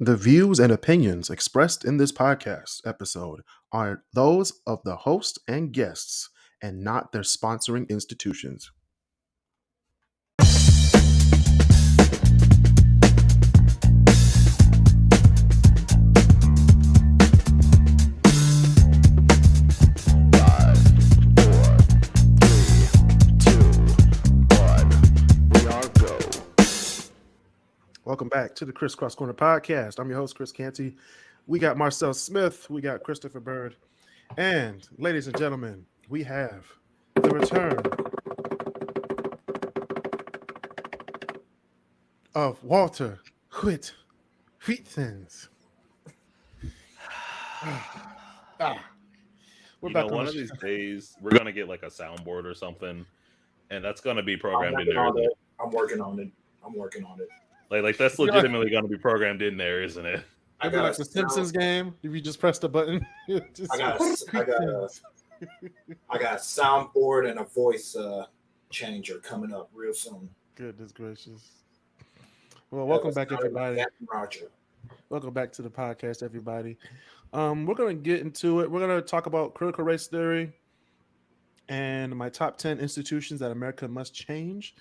The views and opinions expressed in this podcast episode are those of the host and guests and not their sponsoring institutions. Welcome back to the KrisCross Corner Podcast. I'm your host, Chris Canty. We got Marcel Smith. We got Christopher Bird. And ladies and gentlemen, we have the return of Walter Wheatthins. We're back one of these days, we're going to get like a soundboard or something, and that's going to be programmed in there. I'm working on it. Like that's legitimately going to be programmed in there, isn't it? I got like the Simpsons game. If you just press the button, I got a soundboard and a voice changer coming up real soon. Goodness gracious! Well, welcome back, everybody. Roger. Welcome back to the podcast, everybody. We're gonna get into it. We're gonna talk about critical race theory and my top 10 institutions that America must change.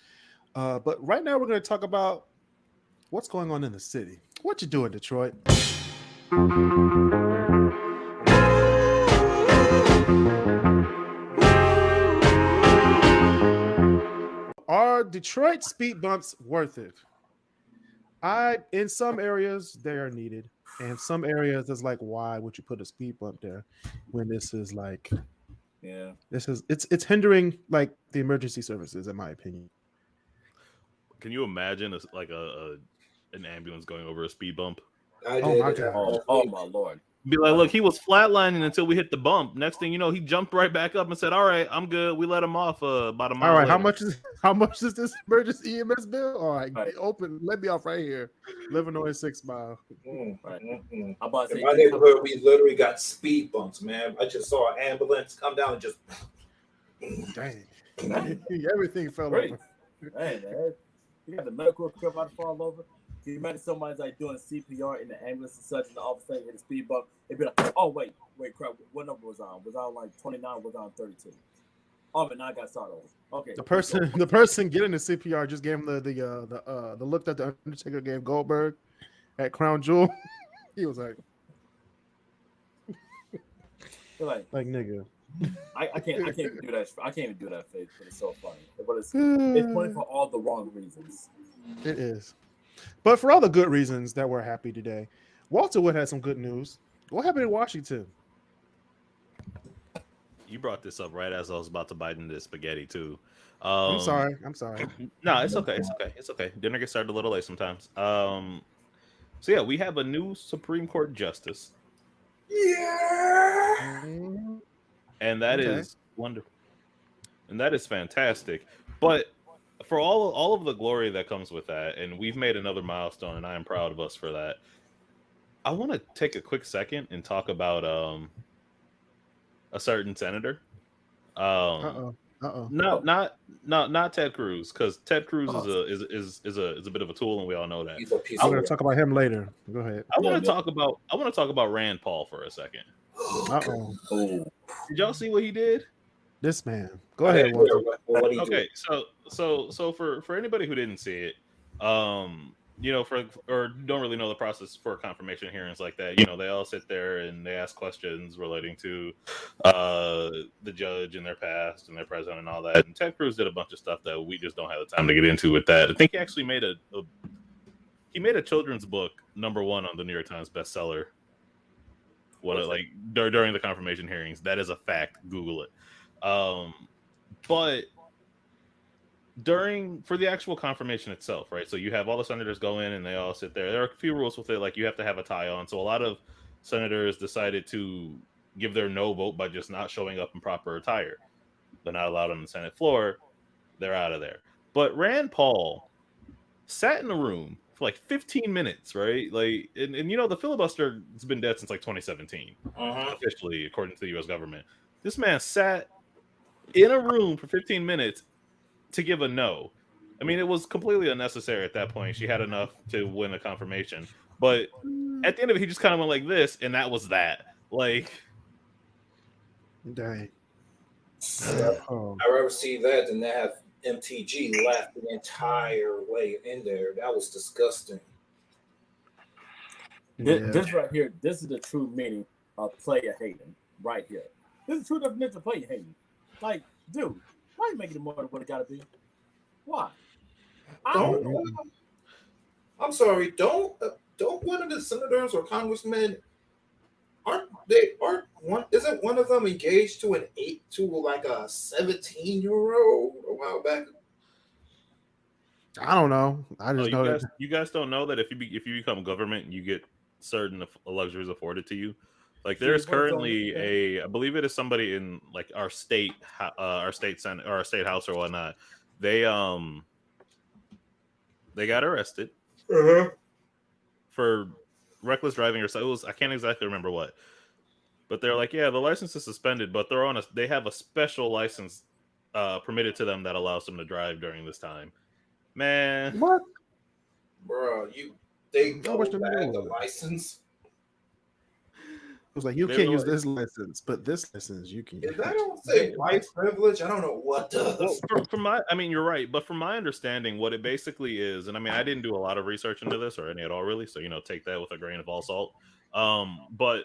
But right now, we're gonna talk about what's going on in the city. What you doing, Detroit? Are Detroit speed bumps worth it? In some areas they are needed, and some areas it's like, why would you put a speed bump there when this is like, it's hindering like the emergency services, in my opinion. Can you imagine an ambulance going over a speed bump? Oh my God! Oh my Lord! Be like, look, he was flatlining until we hit the bump. Next thing you know, he jumped right back up and said, "All right, I'm good." We let him off about a mile. All right, later. how much is this emergency EMS bill? All right, open. Let me off right here. Illinois 6 Mile. Right. I'm about to say, in my neighborhood, we literally got speed bumps, man. I just saw an ambulance come down and just dang, everything fell Great. over. Hey, man, you got the medical equipment about to fall over. Can you imagine somebody's like doing CPR in the ambulance and such, and all of a sudden hit a speed bump? It'd be like, oh wait, crap. What number was on? Was on like 29? Was on 32? Oh, but now I got started over. Okay. The person getting the CPR just gave him the look that the Undertaker gave Goldberg at Crown Jewel. He was like nigga. I can't even do that. I can't even do that face, but it's so funny. But it's funny for all the wrong reasons. It is. But for all the good reasons that we're happy today, Walter Wood had some good news. What happened in Washington? You brought this up right as I was about to bite into spaghetti too. I'm sorry. No, it's okay. Dinner gets started a little late sometimes. So yeah, we have a new Supreme Court justice. yeah. And that is wonderful. And that is fantastic. But for all of the glory that comes with that, and we've made another milestone, and I am proud of us for that. I want to take a quick second and talk about a certain senator. No, not Ted Cruz, because Ted Cruz is a bit of a tool, and we all know that. I'm going to talk about him later. Go ahead. I want to talk about Rand Paul for a second. Did y'all see what he did? This man. Go ahead, Walter. Okay, so for anybody who didn't see it, or don't really know the process for confirmation hearings like that, they all sit there and they ask questions relating to the judge and their past and their president and all that. And Ted Cruz did a bunch of stuff that we just don't have the time to get into with that. I think he actually made a children's book #1 on the New York Times bestseller. During the confirmation hearings. That is a fact. Google it. But for the actual confirmation itself, right? So you have all the senators go in and they all sit there. There are a few rules with it, like you have to have a tie on. So a lot of senators decided to give their no vote by just not showing up in proper attire. They're not allowed on the Senate floor. They're out of there. But Rand Paul sat in the room for like 15 minutes, right? Like, and the filibuster has been dead since like 2017, officially, according to the U.S. government. This man sat in a room for 15 minutes to give a no. I mean, it was completely unnecessary at that point. She had enough to win a confirmation. But at the end of it, he just kind of went like this, and that was that. Like, dang. I'd rather see that than to have MTG laugh the entire way in there. That was disgusting. This right here, this is the true meaning of player hating. Right here, this is the true definition of player hating. Like, dude, why are you making it more than what it gotta be? Why? I'm sorry. Don't one of the senators or congressmen isn't one of them engaged to a 17-year-old a while back? I don't know. I just know that you guys don't know that if you become government, you get certain luxuries afforded to you. Like there's currently I believe it is somebody in like our state senate or our state house or whatnot. They got arrested for reckless driving or so. I can't exactly remember what, but they're like, yeah, the license is suspended, but they have a special license permitted to them that allows them to drive during this time. Man, what, bro? They go back the license. It was like you can't use this license, but this license you can use. If that don't say white privilege, I don't know what does. Well, you're right, but from my understanding, what it basically is, and I mean, I didn't do a lot of research into this or any at all, really. So take that with a grain of all salt. But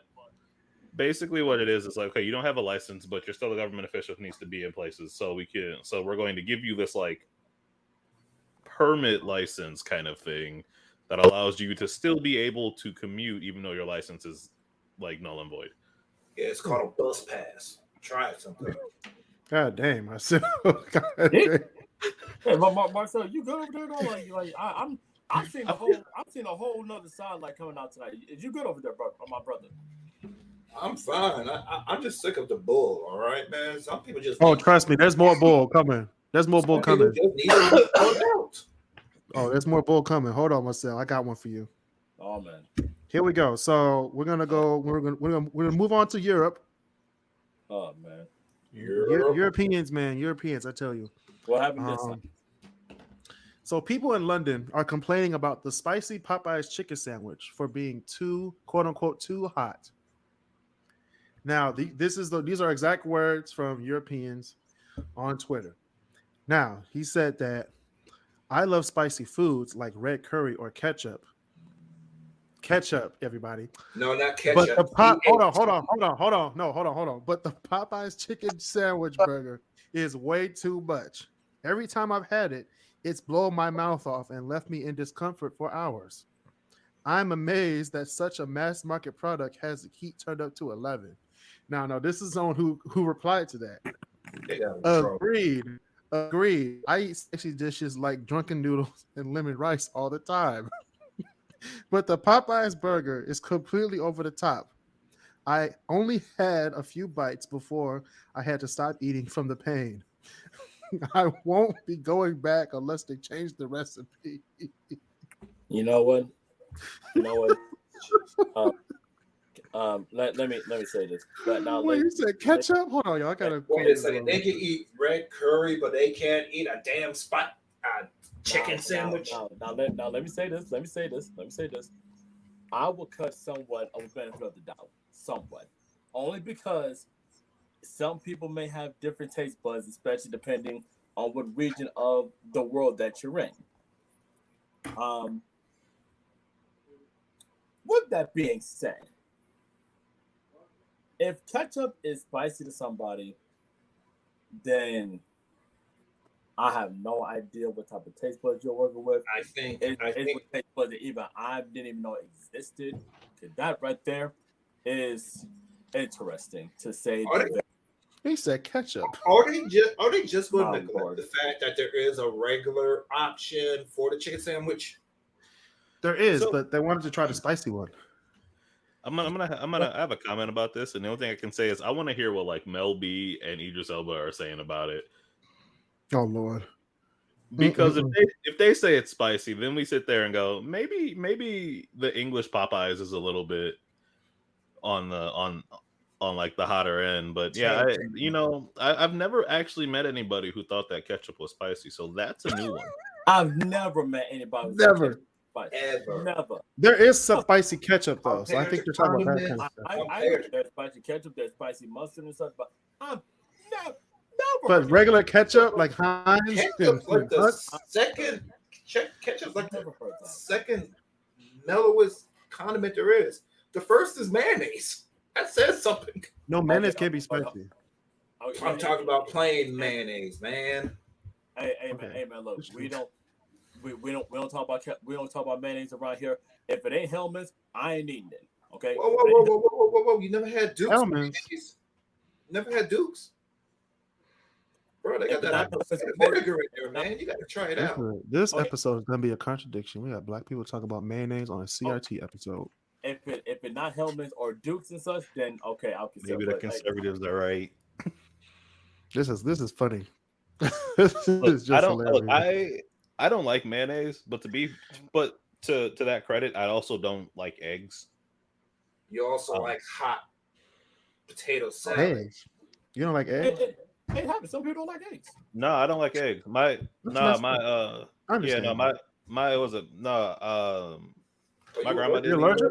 basically, what it is like, okay, you don't have a license, but you're still a government official who needs to be in places. So we're going to give you this like permit license kind of thing that allows you to still be able to commute, even though your license is like null and void. Yeah, it's called a bus pass. Try it sometime. God damn, Marcel. Hey, Marcel, you good over there though? Like I'm seeing a whole nother side like coming out tonight. Is you good over there, bro? My brother. I'm fine. I'm just sick of the bull. All right, man. Some people just. Oh, trust me, there's more bull coming. There's more bull coming. Oh, there's more bull coming. Hold on, Marcel. I got one for you. Oh man. Here we go. So we're gonna move on to Europe. Oh man. Europeans, man. Europeans, I tell you. What happened this time? So people in London are complaining about the spicy Popeyes chicken sandwich for being too, quote unquote, too hot. Now, these are exact words from Europeans on Twitter. Now, he said that I love spicy foods like red curry or ketchup. Ketchup, everybody. No, not ketchup. But hold on. But the Popeyes chicken sandwich burger is way too much. Every time I've had it, it's blown my mouth off and left me in discomfort for hours. I'm amazed that such a mass market product has the heat turned up to 11. Now, this is someone who replied to that. Agreed. I eat sexy dishes like drunken noodles and lemon rice all the time. But the Popeyes burger is completely over the top. I only had a few bites before I had to stop eating from the pain. I won't be going back unless they change the recipe. You know what? Let me say this. You said ketchup? Hold on, y'all. I gotta. Wait a second. They can eat red curry, but they can't eat a damn chicken sandwich. Now, let me say this. I will cut somewhat of the benefit of the doubt. Somewhat. Only because some people may have different taste buds, especially depending on what region of the world that you're in. With that being said, if ketchup is spicy to somebody, then I have no idea what type of taste buds you're working with. I think taste buds that even I didn't even know existed. That right there is interesting to say. He said ketchup. Are they just going to neglect the fact that there is a regular option for the chicken sandwich? There is, but they wanted to try the spicy one. I have a comment about this, and the only thing I can say is I want to hear what like Mel B and Idris Elba are saying about it. Oh Lord! Because if they say it's spicy, then we sit there and go, maybe the English Popeyes is a little bit on like the hotter end. But yeah, I've never actually met anybody who thought that ketchup was spicy, so that's a new one. I've never met anybody. Never. spicy. Ever. Never. There is some spicy ketchup though, so I think you're talking about that kind of stuff. I know there's spicy ketchup, there's spicy mustard and stuff, but I'm never. But regular ketchup, like Heinz, Ketchup's like the second. Ketchup's like the second mellowest condiment there is. The first is mayonnaise. That says something. No, mayonnaise can't be spicy. I'm talking about plain mayonnaise, man. Hey, man, look, we don't talk about mayonnaise around here. If it ain't Hellman's, I ain't eating it. Okay. Whoa! You never had Duke's mayonnaise? Never had Duke's? Bro, they got that vinegar in there, man. You got to try it out. This episode is gonna be a contradiction. We got black people talking about mayonnaise on a CRT episode. If it not Hellman's or Duke's and such, then okay, I'll consider. Maybe the conservatives are right. This is funny. This is just hilarious. I don't like mayonnaise, but to that credit, I also don't like eggs. You also like hot potato salad. Eggs? You don't like eggs? It happens. Some people don't like eggs. No, I don't like eggs. My grandma didn't. You're allergic?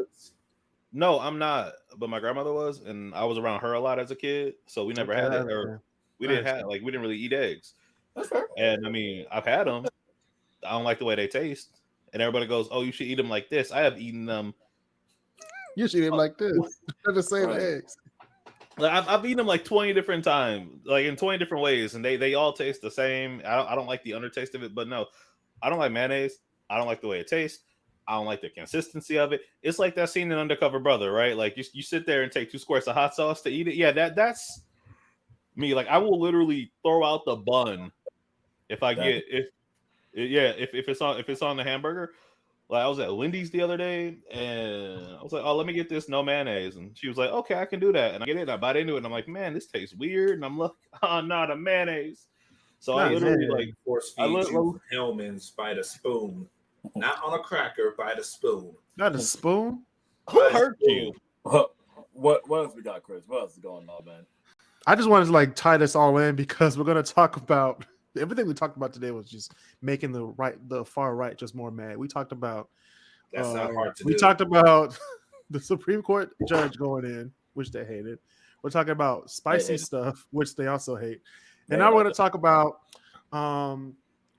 No, I'm not. But my grandmother was, and I was around her a lot as a kid, so we never had it, or we didn't really eat eggs. That's fair. And I mean, I've had them. I don't like the way they taste. And everybody goes, "Oh, you should eat them like this." I have eaten them. You should eat them like this. They're the same eggs. Like I've eaten them like 20 different times, like in 20 different ways, and they all taste the same. I don't like the undertaste of it, but no, I don't like mayonnaise. I don't like the way it tastes. I don't like the consistency of it. It's like that scene in Undercover Brother, right? Like you sit there and take 2 squirts of hot sauce to eat it. Yeah, that's me. Like I will literally throw out the bun if it's on the hamburger. Like I was at Wendy's the other day, and I was like, "Oh, let me get this no mayonnaise," and she was like, "Okay, I can do that." And I get it, and I bite into it, and I'm like, "Man, this tastes weird." And I'm like, "Oh, not a mayonnaise." So I literally force feed you Hellman's by the spoon, not on a cracker, by the spoon. Not a spoon. Who hurt you? What else we got, Kris? What else is going on, man? I just wanted to tie this all in because we're gonna talk about everything we talked about today was just making the far right just more mad. We talked about that's not hard to do. We talked about the Supreme Court judge going in, which they hated. We're talking about spicy stuff, which they also hate. And now we're going to talk about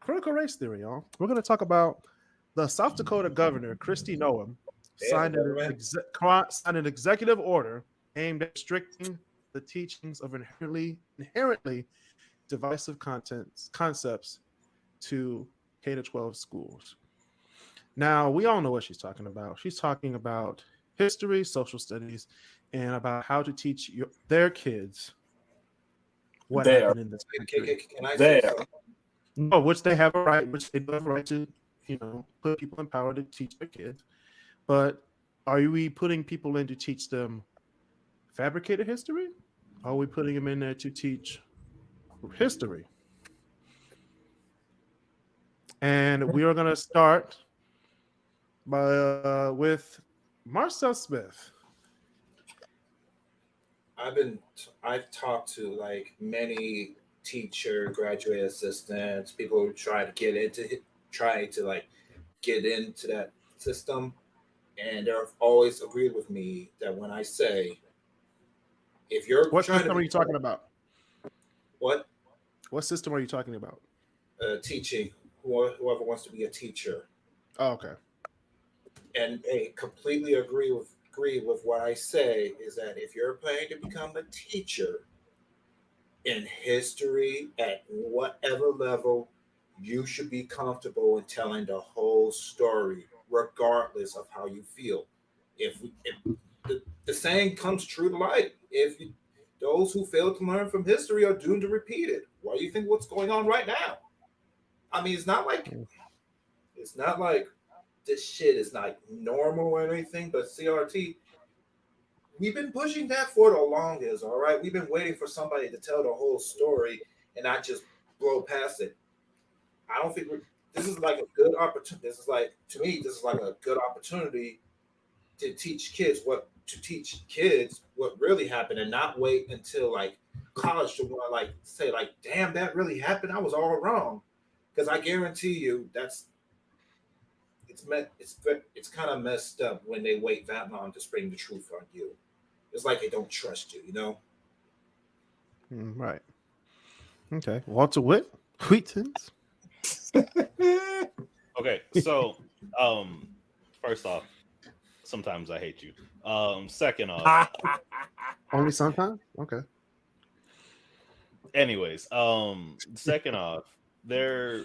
critical race theory, y'all. We're going to talk about the South Dakota governor, Kristi Noem, signed an executive order aimed at restricting the teachings of inherently divisive concepts to K-12 schools. Now, we all know what she's talking about. She's talking about history, social studies, and about how to teach their kids what happened in this country. Can I say something? No, which they have a right to, put people in power to teach their kids. But are we putting people in to teach them fabricated history? Or are we putting them in there to teach history? And we are going to start with Marcel Smith. I've talked to many teacher, graduate assistants, people who try to get into that system, and they've always agreed with me that when I say, if you're what system are you talking about? What system are you talking about? Teaching. Whoever wants to be a teacher. Oh, okay. And completely agree with what I say is that if you're planning to become a teacher in history at whatever level, you should be comfortable in telling the whole story, regardless of how you feel. If the saying comes true to life, those who fail to learn from history are doomed to repeat it. Why do you think what's going on right now? I mean, it's not like this shit is not normal or anything, but CRT, we've been pushing that for the longest, all right? We've been waiting for somebody to tell the whole story and not just blow past it. I don't think this is like a good opportunity. To me, this is like a good opportunity to teach kids what really happened and not wait until college to want to say damn, that really happened. I was all wrong. Because I guarantee you it's kind of messed up when they wait that long to spring the truth on you. It's like they don't trust you, you know? Right. Okay. Walter Wheatons. Okay, so first off, sometimes I hate you. Second off, Only sometimes? Okay. anyways, second off, there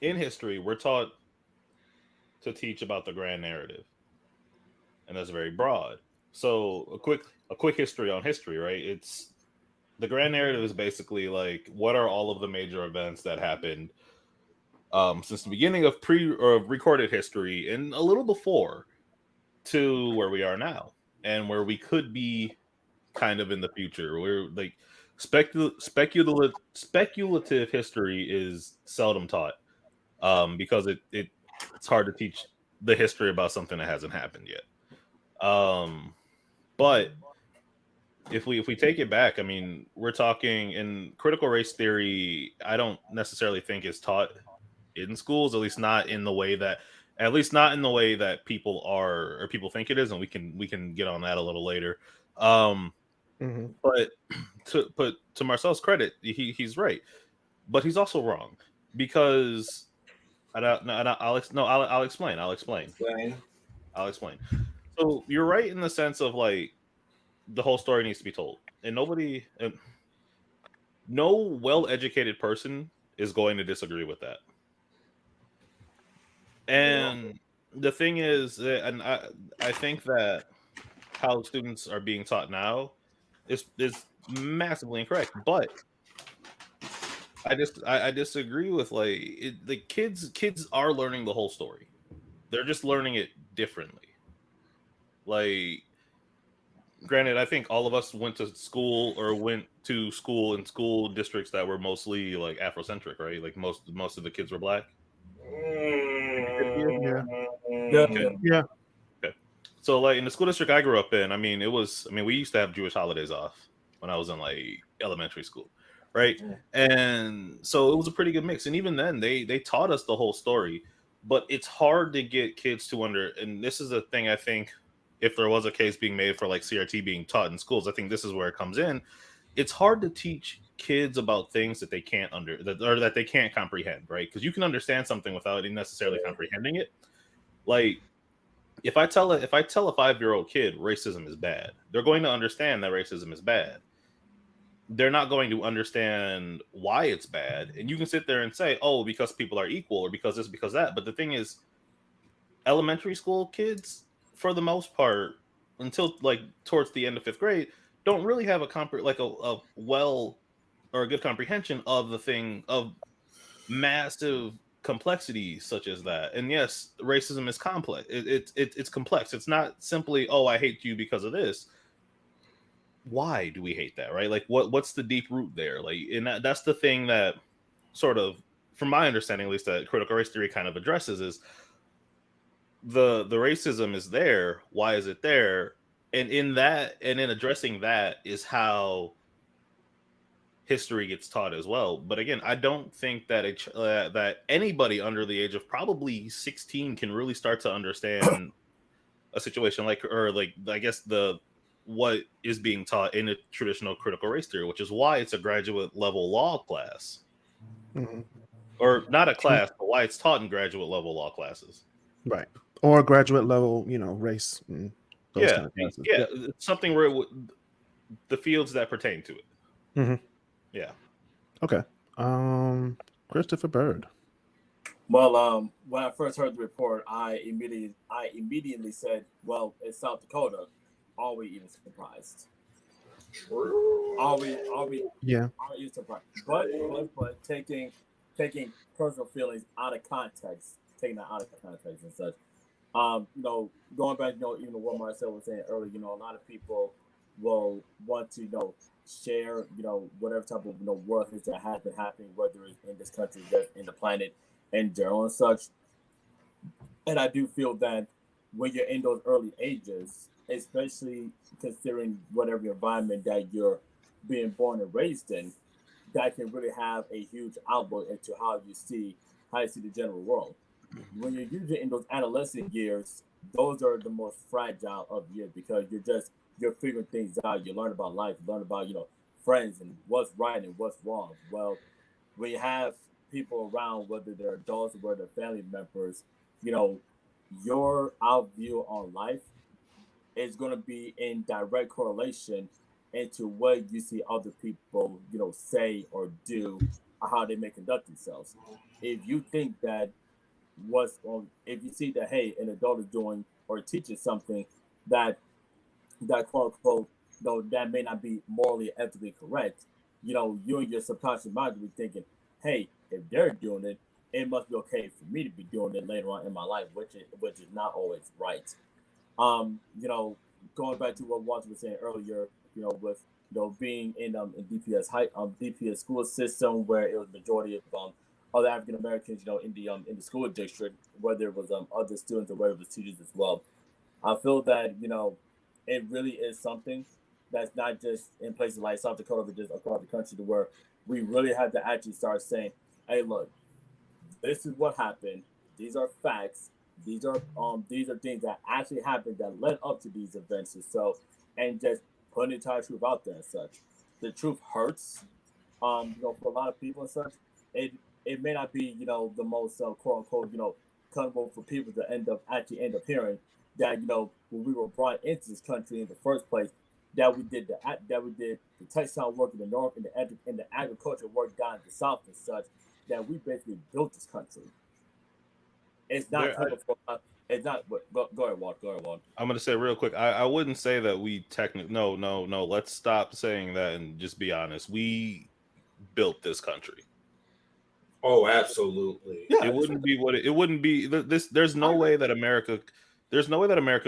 in history we're taught to teach about the grand narrative, and that's very broad. So a quick history on history, right? It's the grand narrative is basically like what are all of the major events that happened since the beginning of recorded history and a little before to where we are now and where we could be kind of in the future. We're like speculative history is seldom taught because it's hard to teach the history about something that hasn't happened yet. But if we take it back, I mean, we're talking in critical race theory. I don't necessarily think it's taught in schools, at least not in the way that people are or people think it is, and we can get on that a little later. But to Marcel's credit, he's right, but he's also wrong because I'll explain. So you're right in the sense of like the whole story needs to be told, and no well-educated person is going to disagree with that. And the thing is, and I think that how students are being taught now is massively incorrect. But I disagree with the kids are learning the whole story. They're just learning it differently. Like, granted, I think all of us went to school in school districts that were mostly like Afrocentric, right? Like most of the kids were black. Yeah. Okay. So like in the school district I grew up in, we used to have Jewish holidays off when I was in like elementary school, right? And so it was a pretty good mix. And even then they taught us the whole story, but it's hard to get kids and this is the thing I think if there was a case being made for like CRT being taught in schools, I think this is where it comes in. It's hard to teach kids about things that they can't that they can't comprehend, right? Because you can understand something without necessarily comprehending it. Like if I tell a 5-year-old kid racism is bad, they're going to understand that racism is bad. They're not going to understand why it's bad. And you can sit there and say, oh, because people are equal or because this, because that. But the thing is, elementary school kids, for the most part, until like towards the end of 5th grade, don't really have a good comprehension of the thing of massive complexity such as that. And yes, racism is complex. It's complex. It's not simply, oh, I hate you because of this. Why do we hate that, right? Like what's the deep root there? Like, and that's the thing that sort of, from my understanding at least, that critical race theory kind of addresses is the racism is there. Why is it there? And in addressing that is how history gets taught as well. But again, I don't think that that anybody under the age of probably 16 can really start to understand a situation what is being taught in a traditional critical race theory, which is why it's a graduate level law class, or not a class, but why it's taught in graduate level law classes, right? Or graduate level, race. Those kind of classes. Yeah, something where the fields that pertain to it. Yeah. Okay. Christopher Bird. Well, when I first heard the report, I immediately said, "Well, it's South Dakota. Are we even surprised? Are we even surprised? But taking personal feelings out of context, taking that out of context and such. Going back, even what Marcel was saying earlier, a lot of people will want to, share, whatever type of, worth is that has been happening, whether it's in this country, just in the planet in general and such. And I do feel that when you're in those early ages, especially considering whatever environment that you're being born and raised in, that can really have a huge outlook into how you see the general world. when you're usually in those adolescent years, those are the most fragile of years because you're figuring things out. You learn about life, you learn about friends and what's right and what's wrong. Well, when you have people around, whether they're adults or whether they're family members, you know, your outview on life is going to be in direct correlation into what you see other people, say or do, or how they may conduct themselves. If you think that if you see that, hey, an adult is doing or teaching something that quote unquote, though that may not be morally ethically correct, you and your subconscious mind will be thinking, hey, if they're doing it, it must be okay for me to be doing it later on in my life, which is not always right. Going back to what Walter was saying earlier, with being in DPS school system where it was majority of other African Americans, in the school district, whether it was other students or whether it was teachers as well. I feel that it really is something that's not just in places like South Dakota, but just across the country, to where we really have to actually start saying, hey, look, this is what happened. These are facts. These are things that actually happened that led up to these events, and just putting the entire truth out there and such. The truth hurts, for a lot of people and such. It may not be, the most quote unquote, comfortable for people to end up hearing that, when we were brought into this country in the first place, that we did the textile work in the north and the agriculture work down in the south and such, that we basically built this country. It's not it's not. Go ahead, Walt. I'm going to say real quick. I wouldn't say that we technically. No. Let's stop saying that and just be honest. We built this country. Oh, absolutely. Yeah, it wouldn't be what it wouldn't be. There's no way that America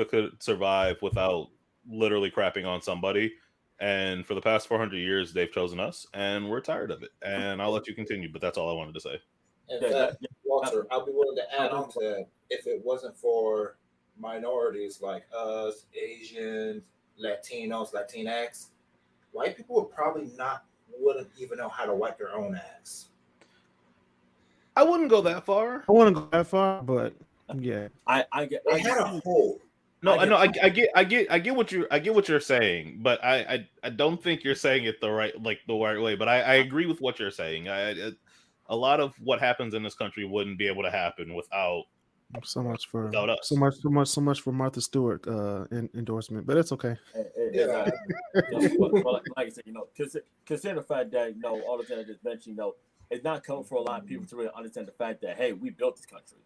could survive without literally crapping on somebody. And for the past 400 years, they've chosen us, and we're tired of it. And I'll let you continue, but that's all I wanted to say. In fact, Walter, I'll be willing to add on to that. If it wasn't for minorities like us, Asians, Latinos, Latinx, white people wouldn't even know how to wipe their own ass. I wouldn't go that far. I wouldn't go that far, but yeah, I had a hole. No, I get what you're saying, but I don't think you're saying it the right way. But I agree with what you're saying. A lot of what happens in this country wouldn't be able to happen without us. So much for Martha Stewart endorsement, but it's okay. Well, like I said, consider the fact that all the things I just mentioned, it's not coming for a lot of people to really understand the fact that, hey, we built this country.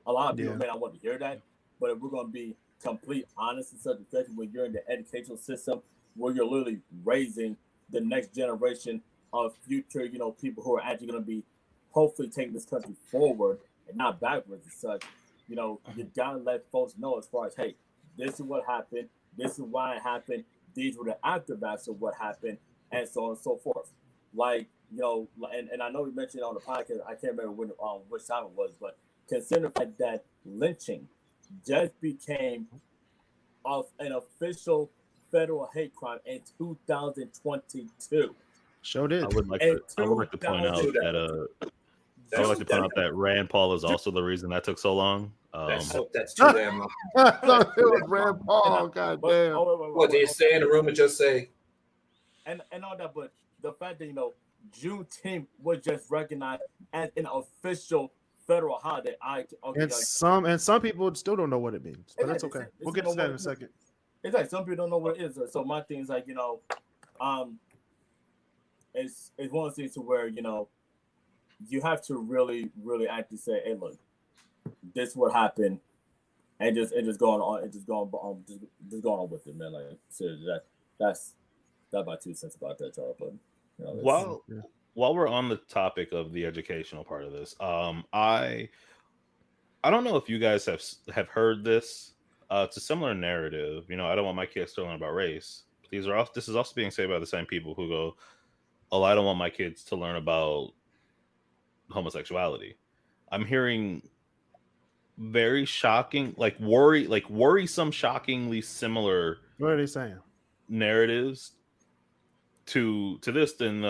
A lot of people may not want to hear that, but if we're going to be complete honest and such, especially when you're in the educational system where you're literally raising the next generation of future, people who are actually going to be hopefully taking this country forward and not backwards and such, you got to let folks know as far as, hey, this is what happened, this is why it happened, these were the afterbacks of what happened, and so on and so forth. Like, and I know we mentioned on the podcast, I can't remember which time it was, but consider the fact that lynching just became an official federal hate crime in 2022. Sure did. I would like to point out that Rand Paul is also the reason that took so long. That's too damn long. I thought it was Rand Paul. God damn. What they stay in the room and just say, and all that, but the fact that Juneteenth was just recognized as an official federal holiday. Some people still don't know what it means, but it's okay. We'll get to that in a second. It's like some people don't know what it is. So my thing is like, it's one of those things to where you have to really, really actually say, hey, look, this is what happened, and just going on with it, man. Like, seriously, that's my 2 cents about that, y'all. But while we're on the topic of the educational part of this, I don't know if you guys have heard this. It's a similar narrative. I don't want my kids to learn about race. This is also being said by the same people who go, "Oh, I don't want my kids to learn about homosexuality." I'm hearing very shocking, worrisome, shockingly similar. What are they saying? Narratives to this than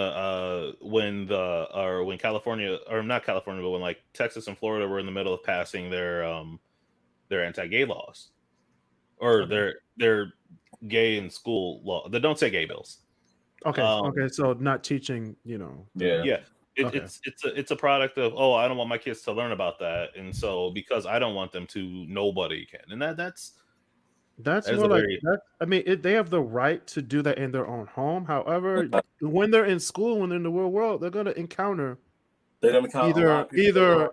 when California, or not California, but when like Texas and Florida were in the middle of passing their anti-gay laws, or their gay in school law. They don't say gay bills. Okay, so not teaching, It's a product of, I don't want my kids to learn about that, and so because I don't want them to, nobody can, and that's more like that. I mean, they have the right to do that in their own home. However, when they're in school, when they're in the real world, they're going to encounter either hetero,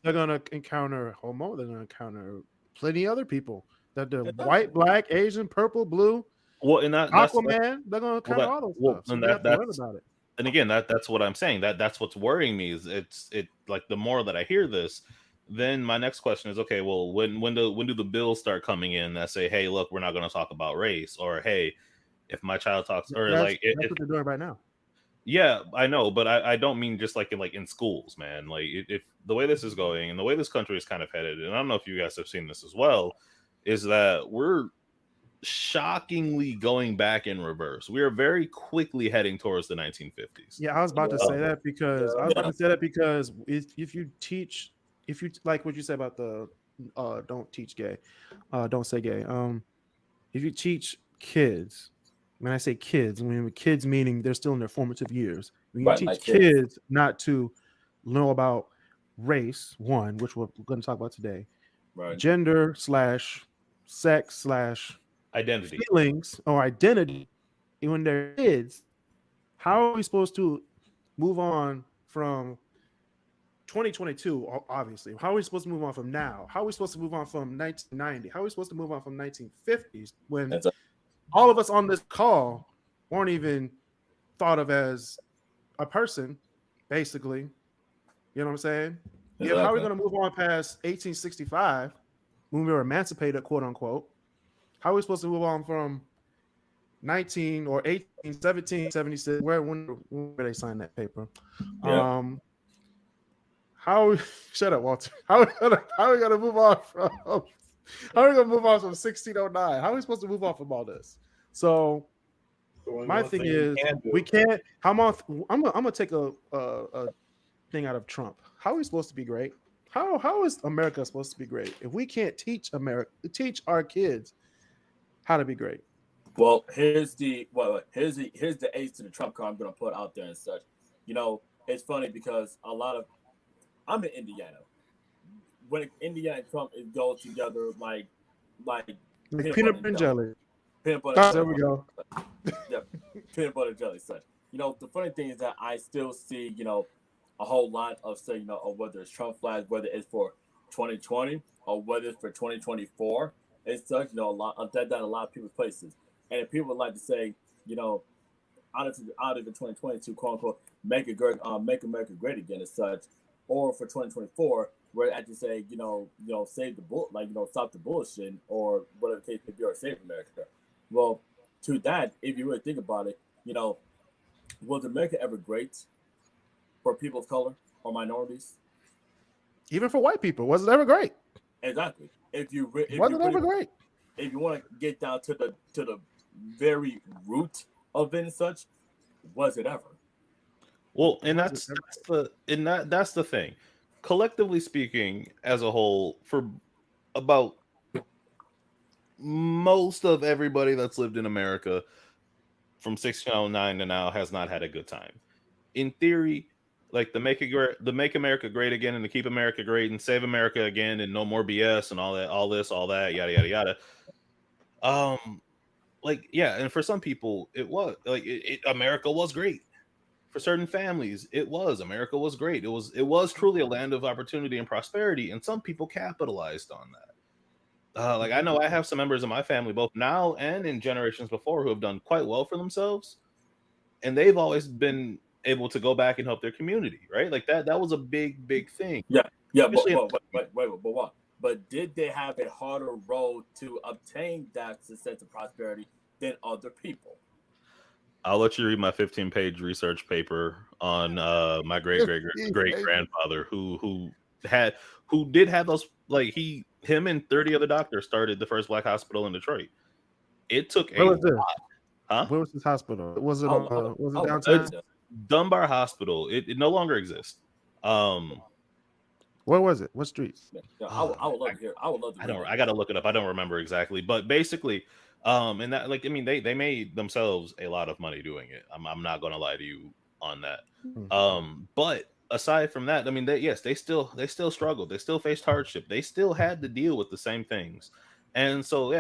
they're going to encounter homo, they're going to encounter plenty of other people. That the white, black, Asian, purple, blue. Well, and Aquaman, they're going to encounter all those stuff. So and you have to learn about it. And again, that's what I'm saying. That's what's worrying me. Is it like the more that I hear this, then my next question is, okay, well, when do the bills start coming in that say, hey, look, we're not going to talk about race, or hey, if my child talks, or that's like that's what they're doing right now. Yeah, I know, but I don't mean just like in schools, man. Like if the way this is going and the way this country is kind of headed, and I don't know if you guys have seen this as well, is that we're shockingly going back in reverse. We are very quickly heading towards the 1950s. Yeah, I was about to say that because if you like what you said about the don't teach gay, don't say gay. If you teach kids, when I say kids, I mean kids meaning they're still in their formative years. When you teach kids not to know about race, one, which we're going to talk about today, gender / sex / identity, feelings or identity, when they're kids, how are we supposed to move on from 2022? Obviously, how are we supposed to move on from now? How are we supposed to move on from 1990? How are we supposed to move on from 1950s when all of us on this call weren't even thought of as a person, basically? You know what I'm saying? Exactly. Yeah, how are we going to move on past 1865 when we were emancipated, quote unquote? How are we supposed to move on from 1776? When they signed that paper? Yeah. Shut up, Walter. How are we gonna move on from? How are we gonna move on from 1609? How are we supposed to move on from all this? So my thing is, we can't. I'm gonna take a thing out of Trump. How are we supposed to be great? How is America supposed to be great if we can't teach our kids how to be great? Well, here's the ace to the Trump card I'm gonna put out there and such. It's funny because I'm in Indiana. When Indiana and Trump go together like peanut butter and jelly. Peanut butter. There we go. Yeah, peanut butter and jelly such. The funny thing is that I still see a whole lot of of whether it's Trump flags, whether it's for 2020 or whether it's for 2024. It's such a lot of that in a lot of people's places. And if people would like to say, out of the 2022 quote unquote make America great again as such, or for 2024, where I just say, save the bull, stop the bullshit, or whatever the case may be, or save America. Well, to that, if you really think about it, was America ever great for people of color or minorities? Even for white people, was it ever great? Exactly. If you want to get down to the very root of it and such, was it ever? Well, and that's the thing. Collectively speaking, as a whole, for about most of everybody that's lived in America from 1609 to now has not had a good time. In theory, like the Make America Great Again and to Keep America Great and Save America Again and no more BS and all that, yada yada yada. And for some people, it was America was great. For certain families, America was great. It was truly a land of opportunity and prosperity, and some people capitalized on that. I know I have some members of my family, both now and in generations before, who have done quite well for themselves, and they've always been able to go back and help their community, right? Like that was a big thing. Yeah. But did they have a harder road to obtain that sense of prosperity than other people? I'll let you read my 15-page research paper on my great grandfather who did have those, him and 30 other doctors started the first black hospital in Detroit. It took a lot. Huh? Where was this hospital? Was it was it I downtown? Dunbar Hospital. It no longer exists. Where was it? What streets? Yeah, I would love to hear. I would love to. I gotta look it up. I don't remember exactly, but basically, and that, like, I mean, they made themselves a lot of money doing it. I'm not gonna lie to you on that. But aside from that, I mean, they still struggled. They still faced hardship. They still had to deal with the same things. And so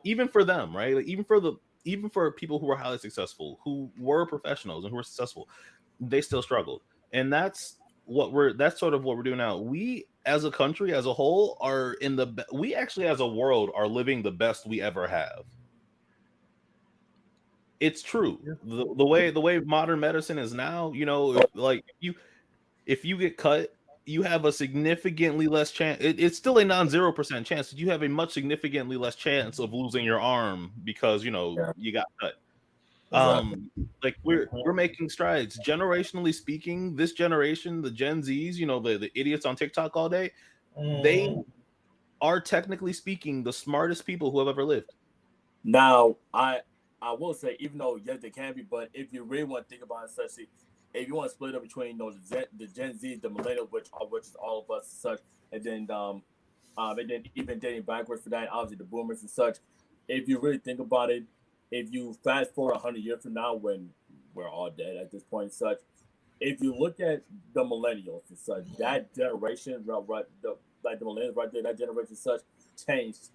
even for them, right? Like, even for people who were highly successful, who were professionals and who were successful, they still struggled. And that's sort of what we're doing now. We as a country, as a whole, are we actually as a world are living the best we ever have. It's true. Yeah. The way modern medicine is now, you know, like if you get cut, you have a significantly less chance. It's still a non-0% chance. You have a much significantly less chance of losing your arm because, you know, you got cut. Exactly. Like we're making strides. Generationally speaking, this generation, the Gen Zs, you know, the idiots on TikTok all day, they are technically speaking the smartest people who have ever lived. Now, I will say, even though yes, they can be, but if you really want to think about it, such, if you want to split up between, you know, the Gen Z, the millennials, which is all of us and such, and then even dating backwards for that, obviously the boomers and such. If you really think about it, if you fast forward 100 years from now, when we're all dead at this point and such, if you look at the millennials and such, that generation, right, the millennials right there, that generation and such, changed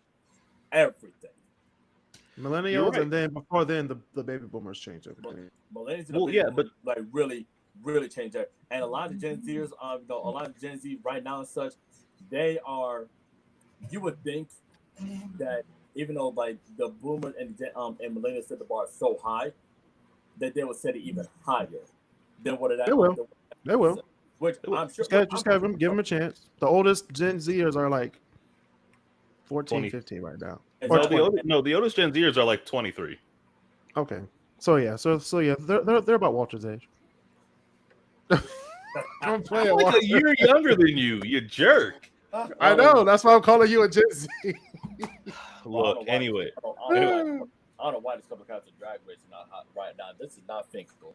everything. Millennials, right. And then before then, the baby boomers changed everything. Millennials, and but like really changed that. And a lot of Gen Zers, a lot of Gen Z right now and such, they are. You would think that even though like the boomers and millennials set the bar so high, that they would set it even higher than what it actually. They will. Which I'm sure. Just give them a chance. The oldest Gen Zers are like 14, 15 right now. The oldest Gen Zers are like 23. Okay. So yeah, they're about Walter's age. I'm like a year younger than you, you jerk. I know. That's why I'm calling you a Gen Z. Look, anyway. I don't know why this couple counts of drag race not hot right now. This is not thinkable.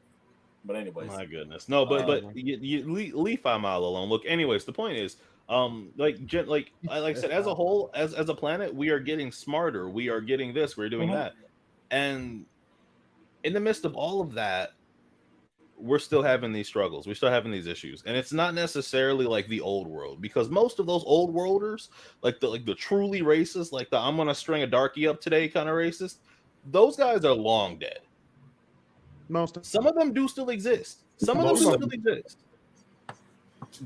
But anyways. My goodness. No, but you leave 5 Mile alone. Look, anyways, the point is, like I said, as a whole, as a planet, we are getting smarter. We are getting this. We're doing that. And in the midst of all of that, we're still having these struggles. We're still having these issues. And it's not necessarily like the old world, because most of those old worlders, like the truly racist, like the I'm gonna string a darkie up today kind of racist, those guys are long dead. Some of them do still exist. Some of them still exist.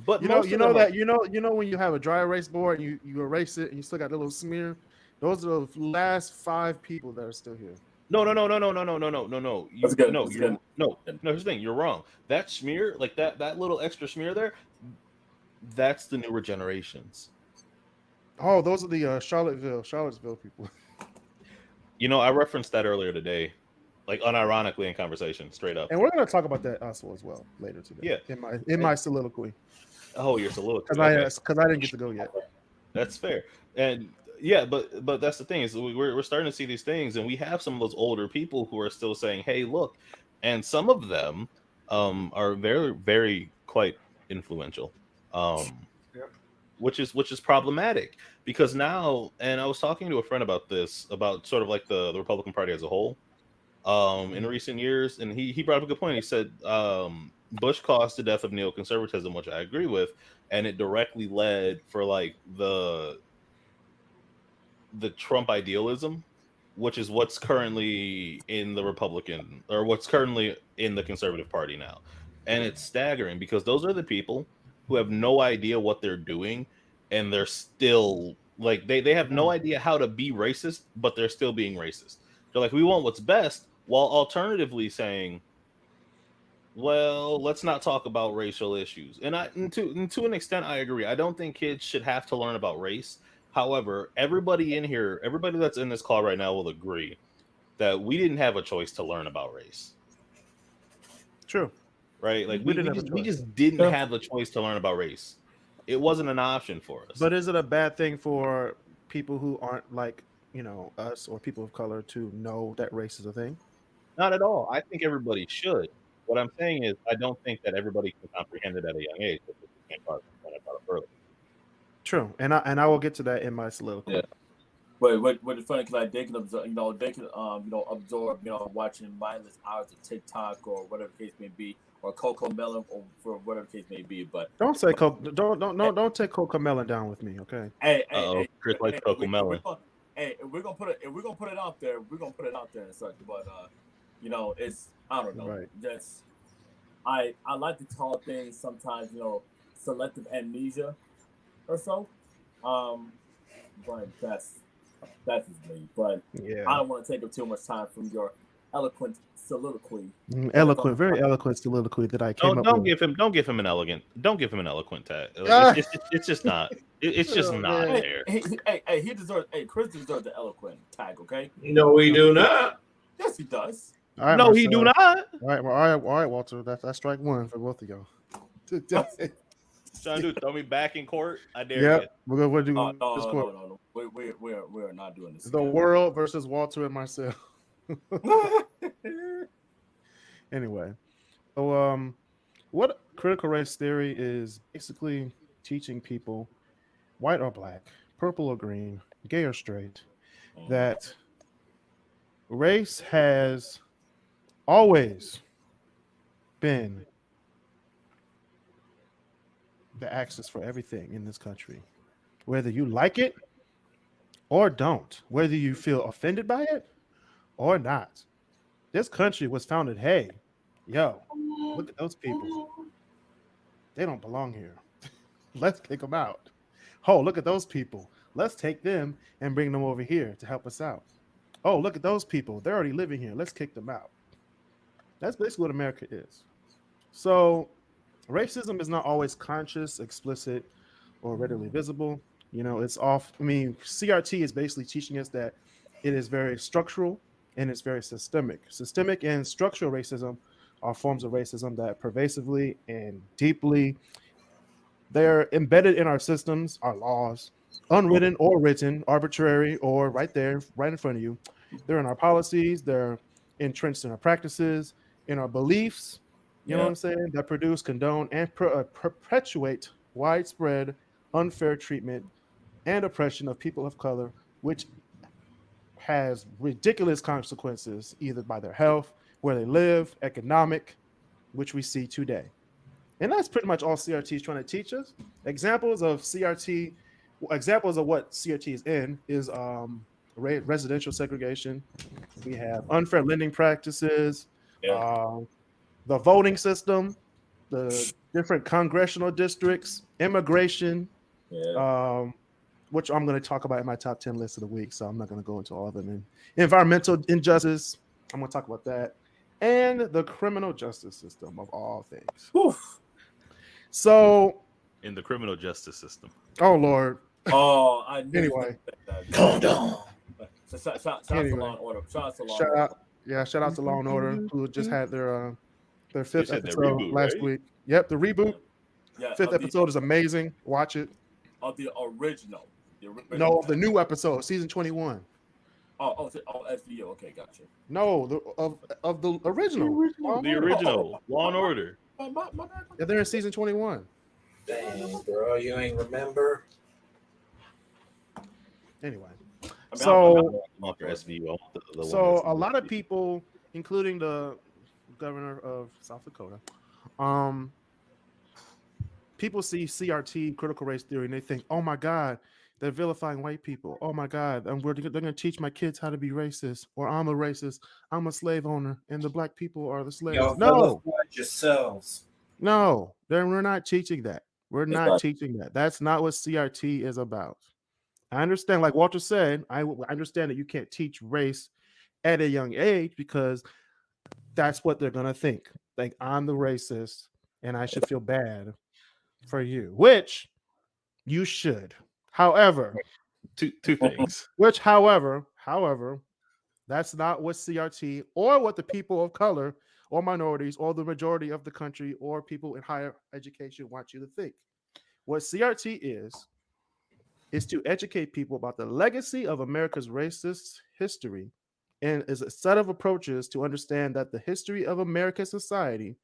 But you know when you have a dry erase board and you erase it and you still got the little smear, those are the last 5 people that are still here. No. Here's the thing. You're wrong. That smear, like that little extra smear there, that's the newer generations. Oh, those are the Charlottesville people. You know, I referenced that earlier today, like unironically in conversation, straight up. And we're going to talk about that also as well later today. Yeah, in my soliloquy. Oh, your soliloquy. Because I didn't get to go yet. That's fair. And yeah, but that's the thing is we're starting to see these things, and we have some of those older people who are still saying, "Hey, look," and some of them are very, very quite influential, which is problematic because now. And I was talking to a friend about this, about sort of like the Republican Party as a whole, in recent years, and he brought up a good point. He said Bush caused the death of neoconservatism, which I agree with, and it directly led for like the Trump idealism, which is what's currently in the Republican or what's currently in the Conservative Party now. And it's staggering because those are the people who have no idea what they're doing, and they're still like they have no idea how to be racist, but they're still being racist. They're like, we want what's best, while alternatively saying, well, let's not talk about racial issues. And to an extent, I agree. I don't think kids should have to learn about race. However, everybody that's in this call right now will agree that we didn't have a choice to learn about race. True. Right? Like we just didn't have a choice to learn about race. It wasn't an option for us. But is it a bad thing for people who aren't like us or people of color to know that race is a thing? Not at all. I think everybody should. What I'm saying is, I don't think that everybody can comprehend it at a young age. Which is the main part when I brought up earlier. True, and I will get to that in my soliloquy. Yeah. But what is funny, because they can absorb, absorb, watching mindless hours of TikTok or whatever the case may be, or Coco Melon, or for whatever the case may be. But don't say don't take Coco Melon down with me, okay? Hey, Kris likes Coco Melon. We're gonna put it out there. We're gonna put it out there and such. But it's, I don't know. Right. Just I like to call things sometimes, selective amnesia or so. But that's just me. But Yeah, I don't want to take up too much time from your eloquent soliloquy. very eloquent soliloquy that I came up Don't with. give him an eloquent tag. It's just not. It's just not there. Hey, he deserves. Hey, Kris deserves the eloquent tag. Okay. No, we do not. Yes, he does. All right, No, he do not. All right, Walter. That's strike one for both of y'all. Trying to throw me back in court. I dare Yep, you. we're doing this court. No. We are not doing this. The world versus Walter and myself. Anyway, so what critical race theory is basically teaching people, white or black, purple or green, gay or straight, that race has always been the axis for everything in this country, whether you like it or don't, whether you feel offended by it or not. This country was founded, hey, yo, look at those people. They don't belong here. Let's kick them out. Oh, look at those people. Let's take them and bring them over here to help us out. Oh, look at those people. They're already living here. Let's kick them out. That's basically what America is. So racism is not always conscious, explicit, or readily visible. It's off. CRT is basically teaching us that it is very structural and it's very systemic. Systemic and structural racism are forms of racism that pervasively and deeply, they're embedded in our systems, our laws, unwritten or written, arbitrary or right there, right in front of you. They're in our policies, they're entrenched in our practices, in our beliefs, you know what I'm saying, that produce, condone, and perpetuate widespread unfair treatment and oppression of people of color, which has ridiculous consequences either by their health, where they live, economic, which we see today. And that's pretty much all CRT is trying to teach us. Examples of what CRT is in is residential segregation. We have unfair lending practices, the voting system, the different congressional districts, immigration, which I'm going to talk about in my top 10 list of the week. So I'm not going to go into all of them. And environmental injustice, I'm going to talk about that. And the criminal justice system of all things. Oof. So, In the criminal justice system. oh Lord. Oh, I knew Anyway. Calm down. Shout out to Law and Order. Shout out to Law and Order, who just had their fifth said their episode reboot, last right? week. Yep, the reboot. Yeah, Fifth episode is amazing. Watch it. of the original. No, the new episode, season 21. Oh, SVU. Okay, gotcha. No, of the original. The original Law and Order. My bad. Yeah, they're in season 21. Dang, bro, you ain't remember? Anyway, I'm so after SVU. a lot of people, including the governor of South Dakota, people see CRT, critical race theory, and they think, oh my God, they're vilifying white people. Oh my God, and they're going to teach my kids how to be racist, or I'm a racist, I'm a slave owner, and the black people are the slaves. Y'all No, vilify yourselves. no, we're not teaching that. We're not teaching that. That's not what CRT is about. I understand, like Walter said, I understand that you can't teach race at a young age because that's what they're going to think. Like, I'm the racist and I should feel bad for you, which you should. However, two things. which, however, that's not what CRT or what the people of color or minorities or the majority of the country or people in higher education want you to think. What CRT is is to educate people about the legacy of America's racist history and is a set of approaches to understand that the history of American society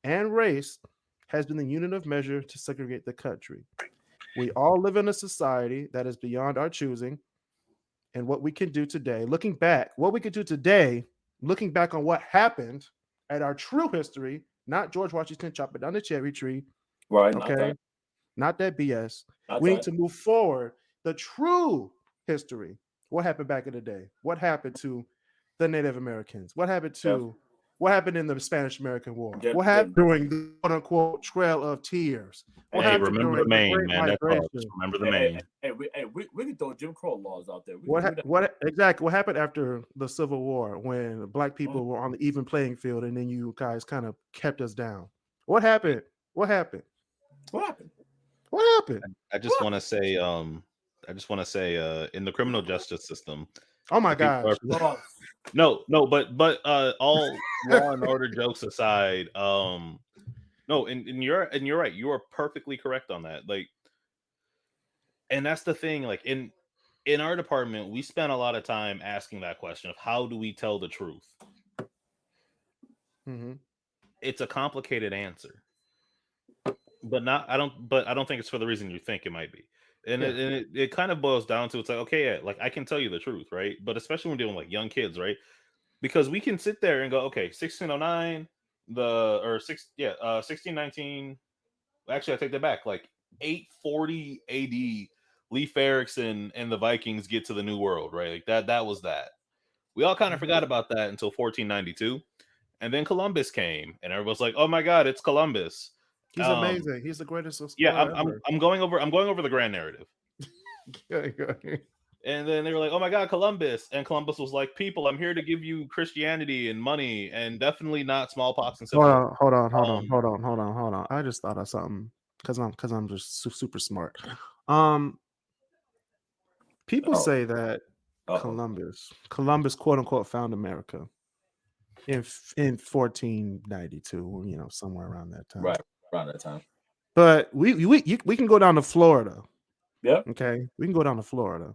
and race has been the unit of measure to segregate the country. We all live in a society that is beyond our choosing, and what we can do today, looking back on what happened at our true history, not George Washington chopping down the cherry tree, Right. okay? Not that BS. Not We that. need to move forward. The true history. What happened back in the day? What happened to the Native Americans? What happened in the Spanish American War? Yeah, What happened during the quote unquote Trail of Tears? What Hey, happened remember during the Maine, Great man. That Migration? helps. Remember the Maine. We can throw Jim Crow laws out there. What happened after the Civil War when black people were on the even playing field and then you guys kind of kept us down? What happened? I just want to say, in the criminal justice system. Oh my gosh! No, but all law and order jokes aside, no, and you're right. You are perfectly correct on that. Like, and that's the thing. Like in our department, we spent a lot of time asking that question of how do we tell the truth. Mm-hmm. It's a complicated answer. But I don't think it's for the reason you think it might be. And it kind of boils down to, it's like, okay, yeah, like I can tell you the truth, right? But especially when dealing with like young kids, right? Because we can sit there and go, okay, 1609, 1619. Actually, I take that back. Like 840 AD, Leif Erikson and the Vikings get to the New World, right? Like that was that. We all kind of forgot about that until 1492. And then Columbus came, and everyone's like, oh my God, it's Columbus. He's amazing. He's the greatest. I'm going over the grand narrative. And then they were like, "Oh my God, Columbus!" And Columbus was like, "People, I'm here to give you Christianity and money, and definitely not smallpox and syphilis." Hold on. I just thought of something because I'm just super smart. People say that Columbus quote unquote found America in 1492, somewhere around that time. Right. Around that time. But we can go down to Florida. Yeah. Okay. We can go down to Florida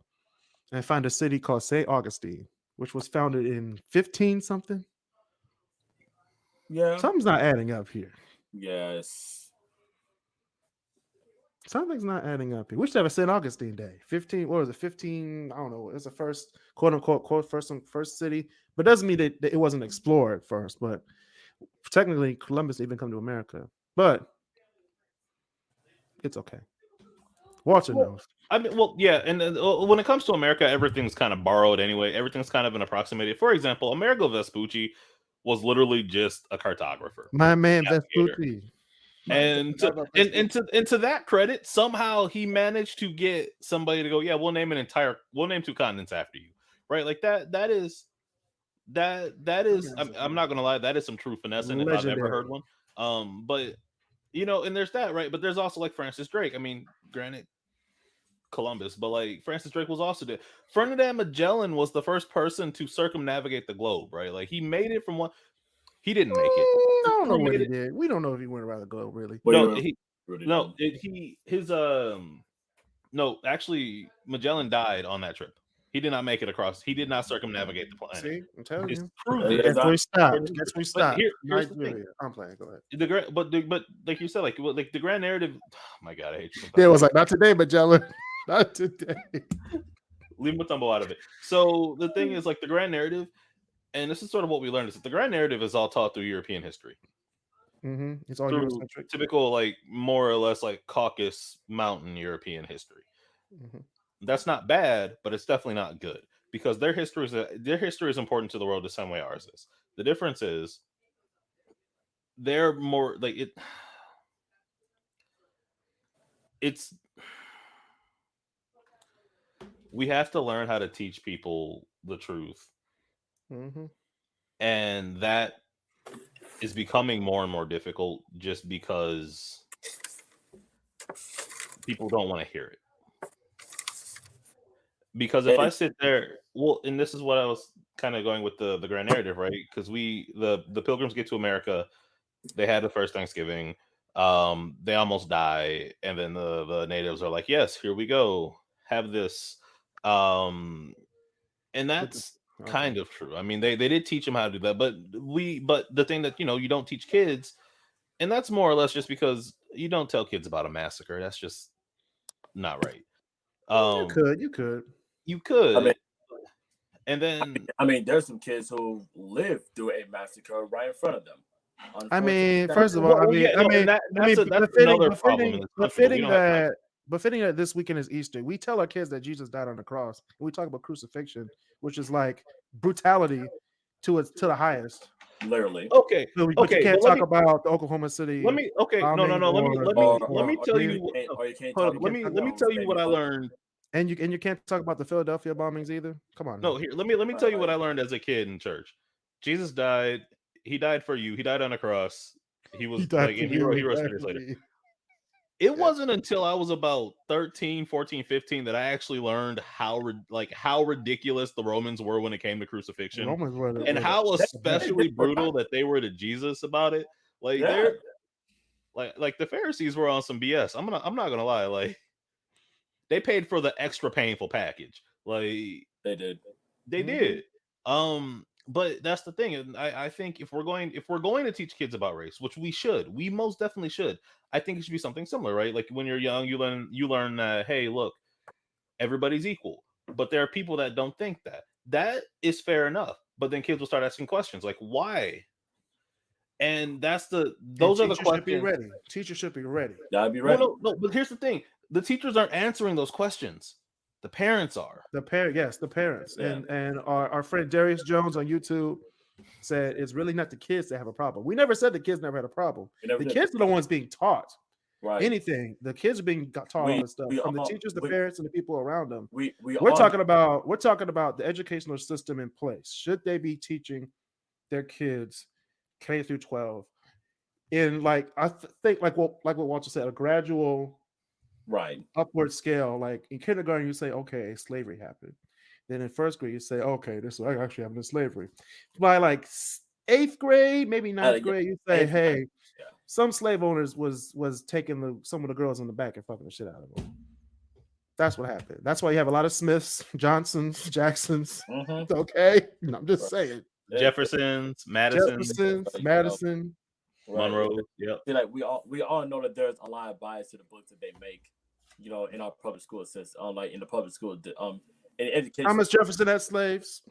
and find a city called St. Augustine, which was founded in 15 something. Yeah. Something's not adding up here. Yes. Something's not adding up here. We should have a St. Augustine Day. 15, what was it? 15, I don't know. It's the first quote unquote first city, but doesn't mean that it wasn't explored first. But technically, Columbus didn't even come to America. But it's okay. Walter knows. I mean, well, yeah, and when it comes to America, everything's kind of borrowed anyway. Everything's kind of an approximated. For example, Amerigo Vespucci was literally just a cartographer. My man Vespucci. And to that credit, somehow he managed to get somebody to go, yeah, we'll name 2 continents after you, right? Like that is. I'm not gonna lie, that is some true finesse, and if I've ever heard one. But and there's that, right? But there's also like Francis Drake. I mean, granted, Columbus, but like Francis Drake was also there. Ferdinand Magellan was the first person to circumnavigate the globe, right? Like he made it from one. He didn't make it. I don't know what he did. We don't know if he went around the globe, really. Actually, Magellan died on that trip. He did not make it across. He did not circumnavigate the planet. See, I'm telling you. Guess we stopped. Here's the thing. I'm playing. Go ahead. But like you said, like the grand narrative. Oh my God, I hate you. Yeah, it was like, not today, Magellan. Not today. Leave Mutombo out of it. So the thing is, like the grand narrative, and this is sort of what we learned, is that the grand narrative is all taught through European history. Mm-hmm. It's all Eurocentric. Typical, like more or less like Caucasus Mountain European history. Mm-hmm. That's not bad, but it's definitely not good because their history is important to the world the same way ours is. The difference is they're more like it. It's we have to learn how to teach people the truth, and that is becoming more and more difficult just because people don't want to hear it. Because if I sit there, and this is what I was kind of going with the grand narrative, right? Because the Pilgrims get to America, they had the first Thanksgiving, they almost die, and then the natives are like, yes, here we go, have this, and that's kind of true. I mean, they did teach them how to do that, but the thing that you don't teach kids, and that's more or less just because you don't tell kids about a massacre. That's just not right. You could. I mean, and then there's some kids who lived through a massacre right in front of them. I mean, first of all, befitting that this weekend is Easter, we tell our kids that Jesus died on the cross. And we talk about crucifixion, which is like brutality to the highest. Literally. Okay. But you can't talk about the Oklahoma City. Let me tell you. Let me tell you what I learned. And you can't talk about the Philadelphia bombings either. Come on. No, here let me tell you what I learned as a kid in church. Jesus died. He died for you. He died on a cross. He was like, and he rose years later. It wasn't until I was about 13, 14, 15 that I actually learned how ridiculous the Romans were when it came to crucifixion, and how especially brutal that they were to Jesus about it. Like they're like the Pharisees were on some BS. I'm not gonna lie. Like they paid for the extra painful package. Like they did. But that's the thing, and I think if we're going to teach kids about race, which we most definitely should. I think it should be something similar, right? Like when you're young, you learn that, hey, look, everybody's equal, but there are people that don't think that. That is fair enough, but then kids will start asking questions like, why? And those are the questions. Teachers should be ready. Gotta be ready. No, but here's the thing: the teachers aren't answering those questions. The parents are. The parents. Yeah. And our friend Darius Jones on YouTube said it's really not the kids that have a problem. We never said the kids never had a problem. The kids are the ones being taught anything. The kids are being taught all this stuff from the teachers, the parents, and the people around them. We're talking about the educational system in place. Should they be teaching their kids K through 12 in I think like what Walter said, a gradual upward scale? Like in kindergarten, you say, okay, slavery happened. Then in first grade, you say, okay, this actually happened in slavery. By like 8th grade, maybe 9th grade, you say, hey, some slave owners was taking some of the girls in the back and fucking the shit out of them. That's what happened. That's why you have a lot of Smiths, Johnsons, Jacksons. Mm-hmm. Okay, I'm just saying. Jefferson, Madison, Monroe. Yeah. Like we all know that there's a lot of bias to the books that they make, in our public school system, like in the public school, in education. Thomas Jefferson had slaves.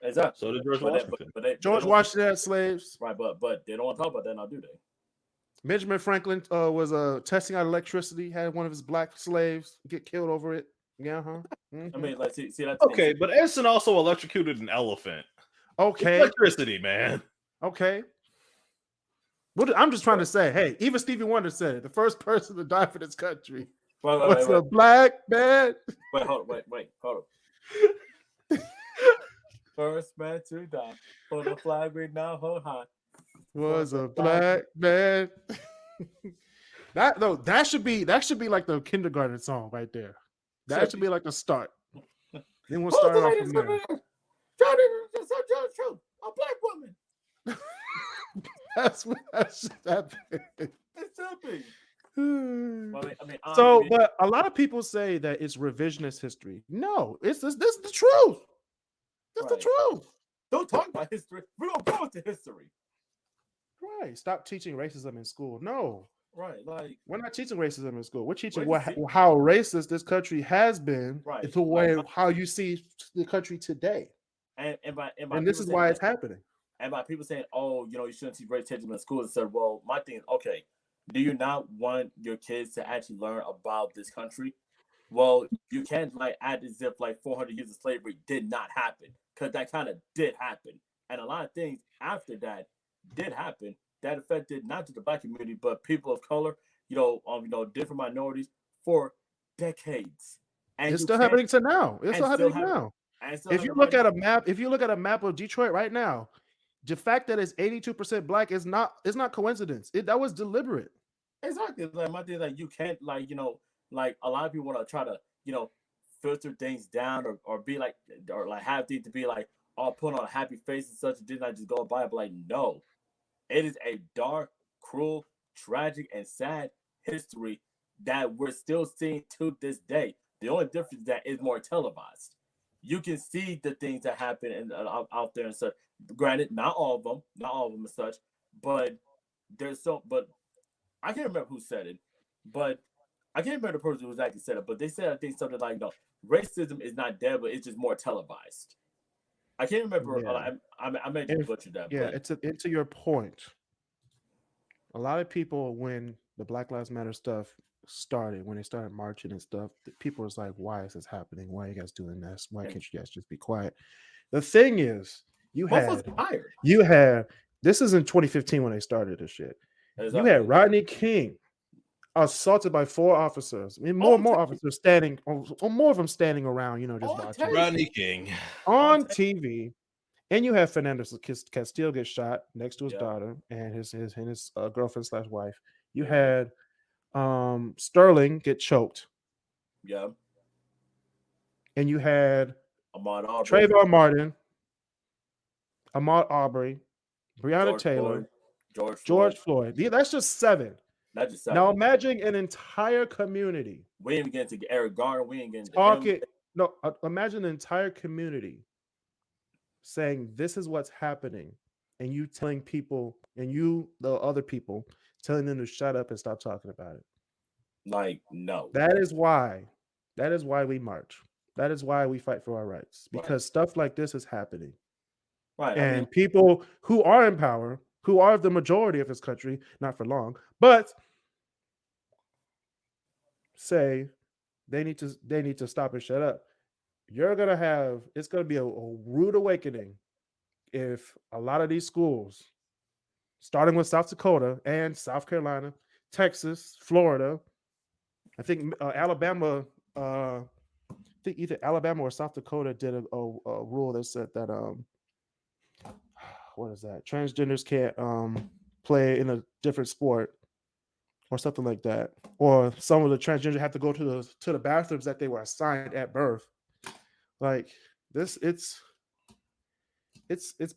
Exactly. So did George Washington. George Washington had slaves. Right, but they don't want to talk about that now, do they? Benjamin Franklin was testing out electricity. Had one of his black slaves get killed over it. Yeah, huh? Mm-hmm. I mean, see that's okay, but Edison also electrocuted an elephant. Okay, electricity, man. Okay. I'm just trying to say, hey, even Stevie Wonder said it. The first person to die for this country was a black man. Hold on. First man to die for the flag we now hold high was a black man. That should be like the kindergarten song right there. That should be like the start. Then we'll start off from there. A black woman. That's happening. It's happening. But a lot of people say that it's revisionist history. No, this is the truth. That's the truth. Don't talk about history. We're gonna go with the history. Right. Stop teaching racism in school. No. Right. Like we're not teaching racism in school. We're teaching how racist this country has been. Right. The way how you see the country today. And this is why it's happening. And by people saying, "Oh, you shouldn't teach racism in school," and said, "Well, my thing is, okay, do you not want your kids to actually learn about this country? Well, you can't act as if 400 years of slavery did not happen, because that kind of did happen, and a lot of things after that did happen that affected not just the black community but people of color, different minorities for decades. And it's still happening to now. It's still happening now. If you look at a map of Detroit right now, the fact that it's 82% black is not coincidence. That was deliberate. Exactly. My thing is you can't a lot of people want to try to filter things down or be or have things to be all put on a happy face and such. It did not just go by. But no, it is a dark, cruel, tragic, and sad history that we're still seeing to this day. The only difference is that it's more televised. You can see the things that happen out there and such. Granted, not all of them and such, but but I can't remember who said it, but I can't remember the person who was actually said it, but they said, I think, something like, no, racism is not dead, but it's just more televised. I can't remember. Yeah. I may just butcher that. Yeah, but it's to your point. A lot of people, when the Black Lives Matter stuff started, when they started marching and stuff, people was like, "Why is this happening? Why are you guys doing this? Why can't you guys just be quiet?" The thing is, you had this is in 2015 when they started this shit. Exactly. You had Rodney King assaulted by 4 officers. I mean, more officers standing, or more of them standing around, just watching. Rodney King on TV. And you have Fernando Castillo get shot next to his daughter and his girlfriend / wife. You had Sterling get choked. Yeah. And you had Trayvon Martin, Ahmaud Arbery, Breonna Taylor, George Floyd. That's just 7. That's just 7. Now imagine an entire community. We ain't getting to Eric Garner. We ain't getting to No, imagine an entire community saying this is what's happening, and you telling people, and the other people telling them to shut up and stop talking about it. Like, no. That is why we march. That is why we fight for our rights, because stuff like this is happening. Right. And people who are in power, who are the majority of this country, not for long, but say they need to stop and shut up. It's gonna be a rude awakening if a lot of these schools, starting with South Dakota and South Carolina, Texas, Florida, I think Alabama, I think either Alabama or South Dakota did a rule that said that what is that? Transgenders can't play in a different sport or something like that, or some of the transgenders have to go to the bathrooms that they were assigned at birth. Like this, it's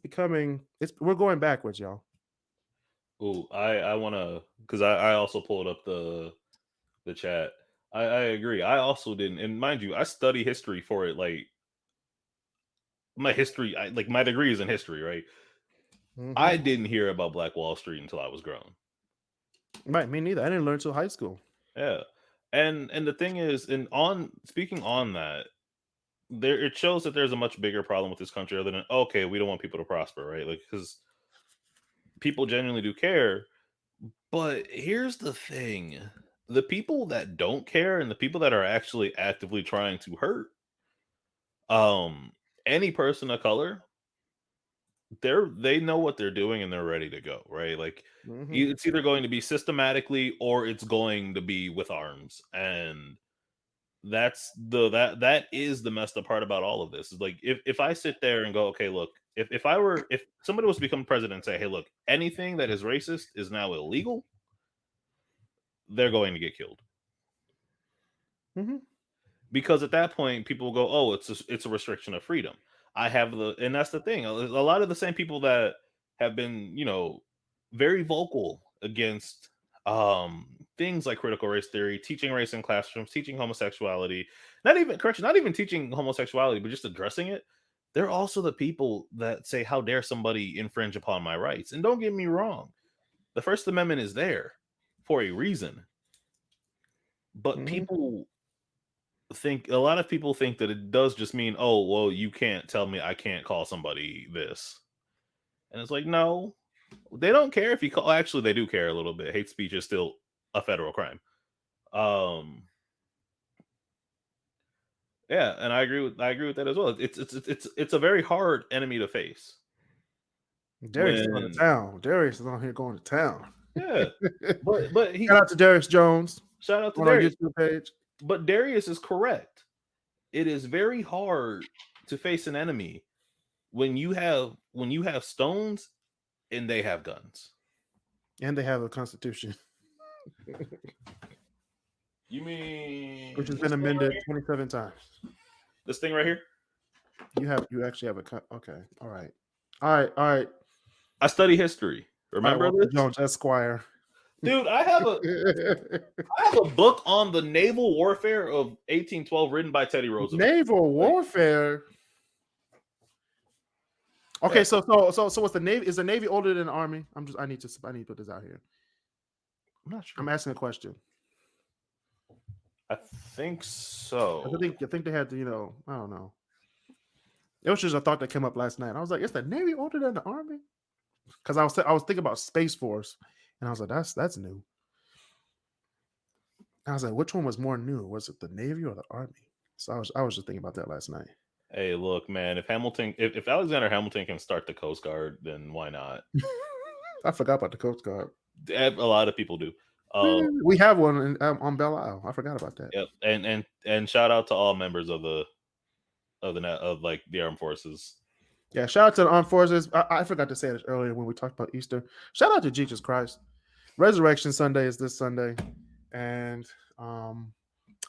becoming. We're going backwards, y'all. Ooh, I want to, because I also pulled up the chat. I agree. I also didn't, and mind you, I study history for it. Like my history, my degree is in history, right? Mm-hmm. I didn't hear about Black Wall Street until I was grown. Right, me neither. I didn't learn until high school. Yeah, and the thing is, speaking on that, it shows that there's a much bigger problem with this country other than, okay, we don't want people to prosper, right? Like, because people genuinely do care. But here's the thing: the people that don't care and the people that are actually actively trying to hurt any person of color, they know what they're doing and they're ready to go, right? Like, it's either going to be systematically or it's going to be with arms. And that is the messed up part about all of this. Is like, if I sit there and go, okay, look, if somebody was to become president and say, hey, look, anything that is racist is now illegal, they're going to get killed. Because at that point, people will go, oh, it's a restriction of freedom. And that's the thing. A lot of the same people that have been, very vocal against things like critical race theory, teaching race in classrooms, teaching homosexuality, not even teaching homosexuality, but just addressing it. They're also the people that say, how dare somebody infringe upon my rights? And don't get me wrong, the First Amendment is there for a reason. But a lot of people think that it does just mean, oh, well, you can't tell me I can't call somebody this. And it's like, no, they don't care if you call. Actually, they do care a little bit. Hate speech is still a federal crime. Yeah, and I agree with that as well. It's a very hard enemy to face. Darius is going to town. Darius is on here going to town. Yeah, but shout out to Darius Jones. Shout out to Darius. On our YouTube page. But Darius is correct. It is very hard to face an enemy when you have stones and they have guns. And they have a constitution. You mean which has been amended 27 times. This thing right here? You actually have okay. All right. I study history. Remember this? Jones Esquire. Dude, I have a book on the naval warfare of 1812 written by Teddy Roosevelt. Naval warfare. Okay, Yeah. so what's the Navy? Is the Navy older than the Army? I need to put this out here. I'm not sure. I'm asking a question. I think so. I think they had to, I don't know. It was just a thought that came up last night. I was like, is the Navy older than the Army? Because I was thinking about Space Force, and I was like, that's new. I was like, which one was more new? Was it the Navy or the Army? So I was just thinking about that last night. Hey, look, man, if Alexander Hamilton can start the Coast Guard, then why not? I forgot about the Coast Guard. A lot of people do. We have one on Belle Isle. I forgot about that. Yep, and shout out to all members of the armed forces. Yeah, shout out to the armed forces. I forgot to say this earlier when we talked about Easter. Shout out to Jesus Christ. Resurrection Sunday is this Sunday, and I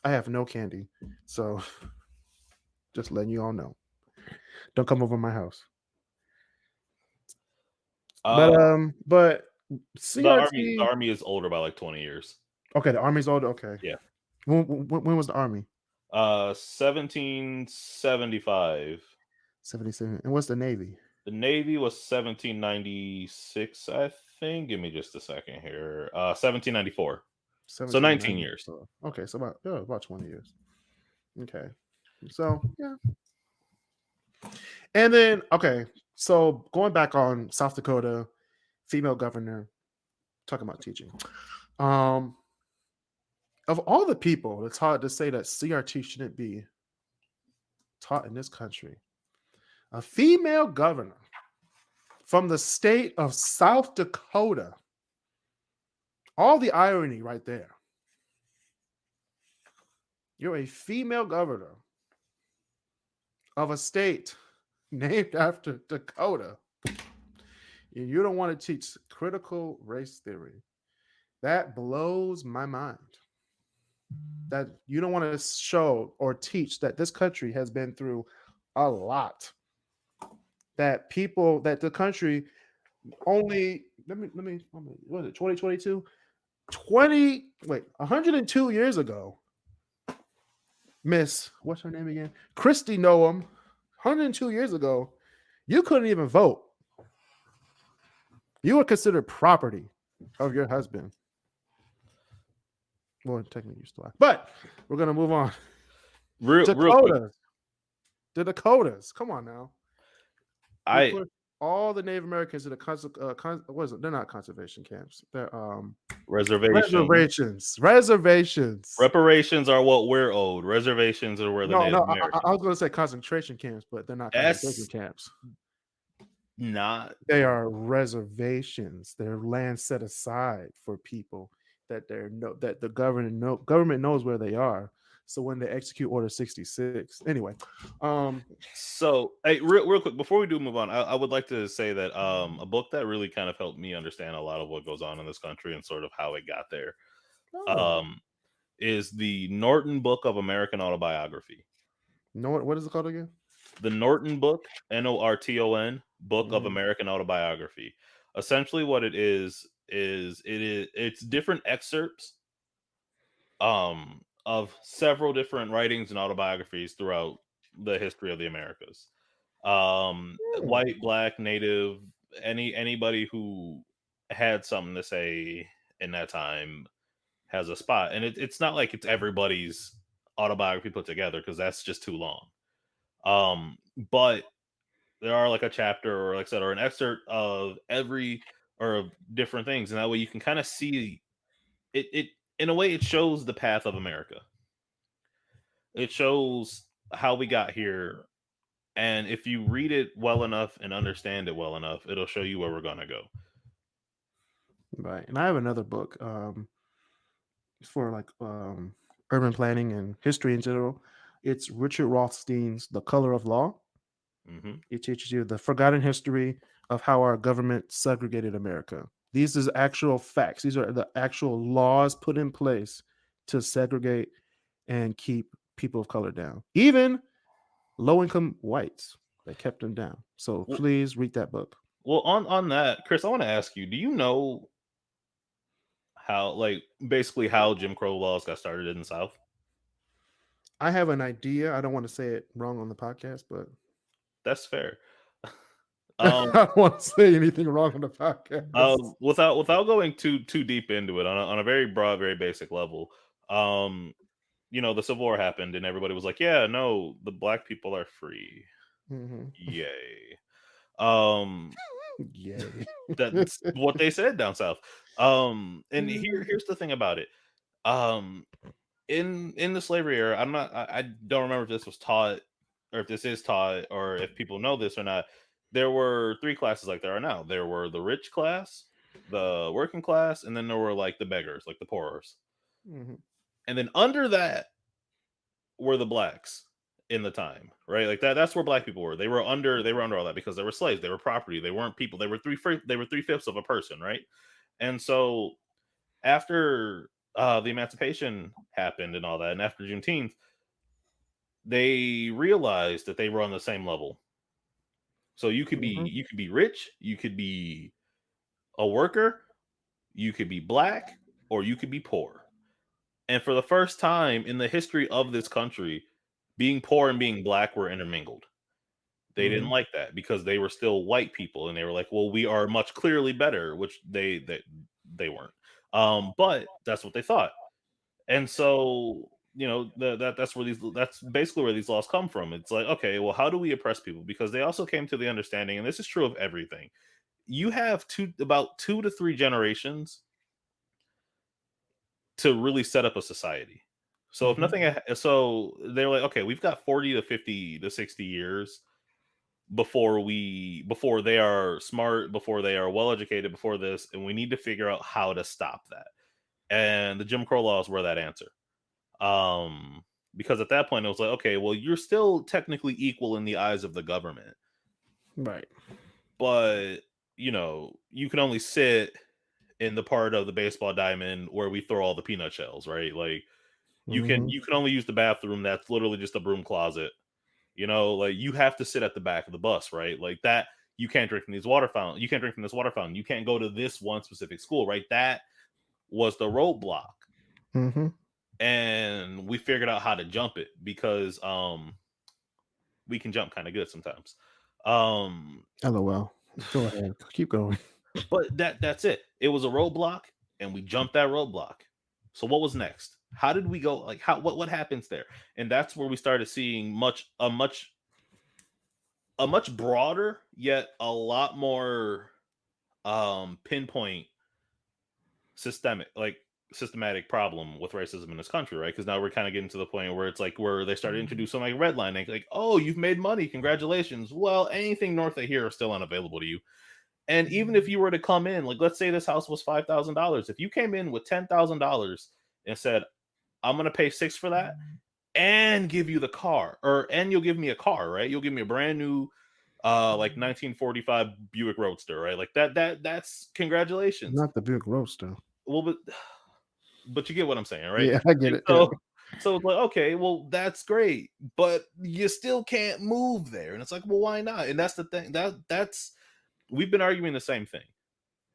have no candy, so just letting you all know. Don't come over my house. But CRT, the army is older by like 20 years. Okay, the Army's older. Okay, yeah. When was the Army? 1775. 77. And what's the Navy? The Navy was 1796, I think. Give me just a second here. 1794. So 19 years. Okay, so about 20 years. Okay, so yeah. And then so going back on South Dakota, female governor, talking about teaching. Of all the people, it's hard to say that CRT shouldn't be taught in this country. A female governor from the state of South Dakota. All the irony right there. You're a female governor of a state named after Dakota. And you don't want to teach critical race theory. That blows my mind. That you don't want to show or teach that this country has been through a lot. That the country only, let me, what is it, 2022? 102 years ago, Miss, what's her name again? Christy Noam, 102 years ago, you couldn't even vote. You were considered property of your husband. Well, technically you still are. But we're going to move on. Real quick. The Dakotas. Come on now. All the Native Americans in the what is it? They're not conservation camps. They're reservations. Reparations are what we're owed. Reservations are where the Native Americans. I was going to say concentration camps, but they're not concentration camps. They are reservations. They're land set aside for people that that the government knows where they are. So when they execute Order 66, anyway. So, hey, real quick before we do move on, I would like to say that a book that really kind of helped me understand a lot of what goes on in this country and sort of how it got there, is the Norton Book of American Autobiography. What is it called again? The Norton Book, Norton Book of American Autobiography. Essentially, what it is it's different excerpts of several different writings and autobiographies throughout the history of the Americas. White, Black, Native, anybody who had something to say in that time has a spot. And it's not like it's everybody's autobiography put together, because that's just too long. But there are like a chapter or like I said, or an excerpt of every or of different things. And that way you can kind of see it in a way. It shows the path of America. It shows how we got here. And if you read it well enough and understand it well enough, it'll show you where we're going to go. Right. And I have another book for like urban planning and history in general. It's Richard Rothstein's The Color of Law. Mm-hmm. It teaches you the forgotten history of how our government segregated America. These are actual facts. These are the actual laws put in place to segregate and keep people of color down. Even low-income whites, they kept them down. So please read that book. Well, on that, Kris, I want to ask you, do you know basically how Jim Crow laws got started in the South? I have an idea. I don't want to say it wrong on the podcast, but That's fair. I don't want to say anything wrong on the podcast. Without going too deep into it, on a very broad, very basic level, the Civil War happened, and everybody was like, "Yeah, no, the black people are free, yay!" Yay! That's what they said down south. And here's the thing about it. In the slavery era, I don't remember if this was taught or if this is taught or if people know this or not. There were three classes like there are now. There were the rich class, the working class, and then there were like the beggars, like the poorers. And then under that were the blacks in the time, right? Like that's where black people were. They were under all that because they were slaves, they were property, they weren't people. They were three-fifths of a person, right? And so after the emancipation happened and all that, and after Juneteenth, they realized that they were on the same level. So you could be rich, you could be a worker, you could be black, or you could be poor. And for the first time in the history of this country, being poor and being black were intermingled. They didn't like that because they were still white people, and they were like, "Well, we are much clearly better," which they weren't. But that's what they thought, and so that's basically where these laws come from. It's like, okay, well, how do we oppress people? Because they also came to the understanding, and this is true of everything. You have about 2 to 3 generations to really set up a society. So if nothing, so they're like, okay, we've got 40 to 50 to 60 years before they are smart, before they are well educated, before this, and we need to figure out how to stop that. And the Jim Crow laws were that answer. Because at that point it was like, okay, well, you're still technically equal in the eyes of the government, right? But you can only sit in the part of the baseball diamond where we throw all the peanut shells, right? Like you can only use the bathroom that's literally just a broom closet. Like you have to sit at the back of the bus, right? Like that, you can't drink from this water fountain. You can't drink from this water fountain. You can't go to this one specific school, right? That was the roadblock. And we figured out how to jump it because we can jump kind of good sometimes. LOL. Go ahead. Keep going. But that's it. It was a roadblock, and we jumped that roadblock. So what was next? How did we go? Like what happens there? And that's where we started seeing a much broader yet a lot more pinpoint systematic problem with racism in this country, right? Because now we're kind of getting to the point where it's like where they started introducing like redlining, like, oh, you've made money, congratulations. Well, anything north of here is still unavailable to you. And even if you were to come in, like, let's say this house was $5,000. If you came in with $10,000 and said, I'm going to pay $6,000 for that and give you the car, and you'll give me a car, right? You'll give me a brand new, like 1945 Buick Roadster, right? Like that's congratulations. Not the Buick Roadster. Well, but you get what I'm saying, right? Yeah, I get it. So it's like, okay, well, that's great, but you still can't move there. And it's like, well, why not? And that's the thing. That's we've been arguing the same thing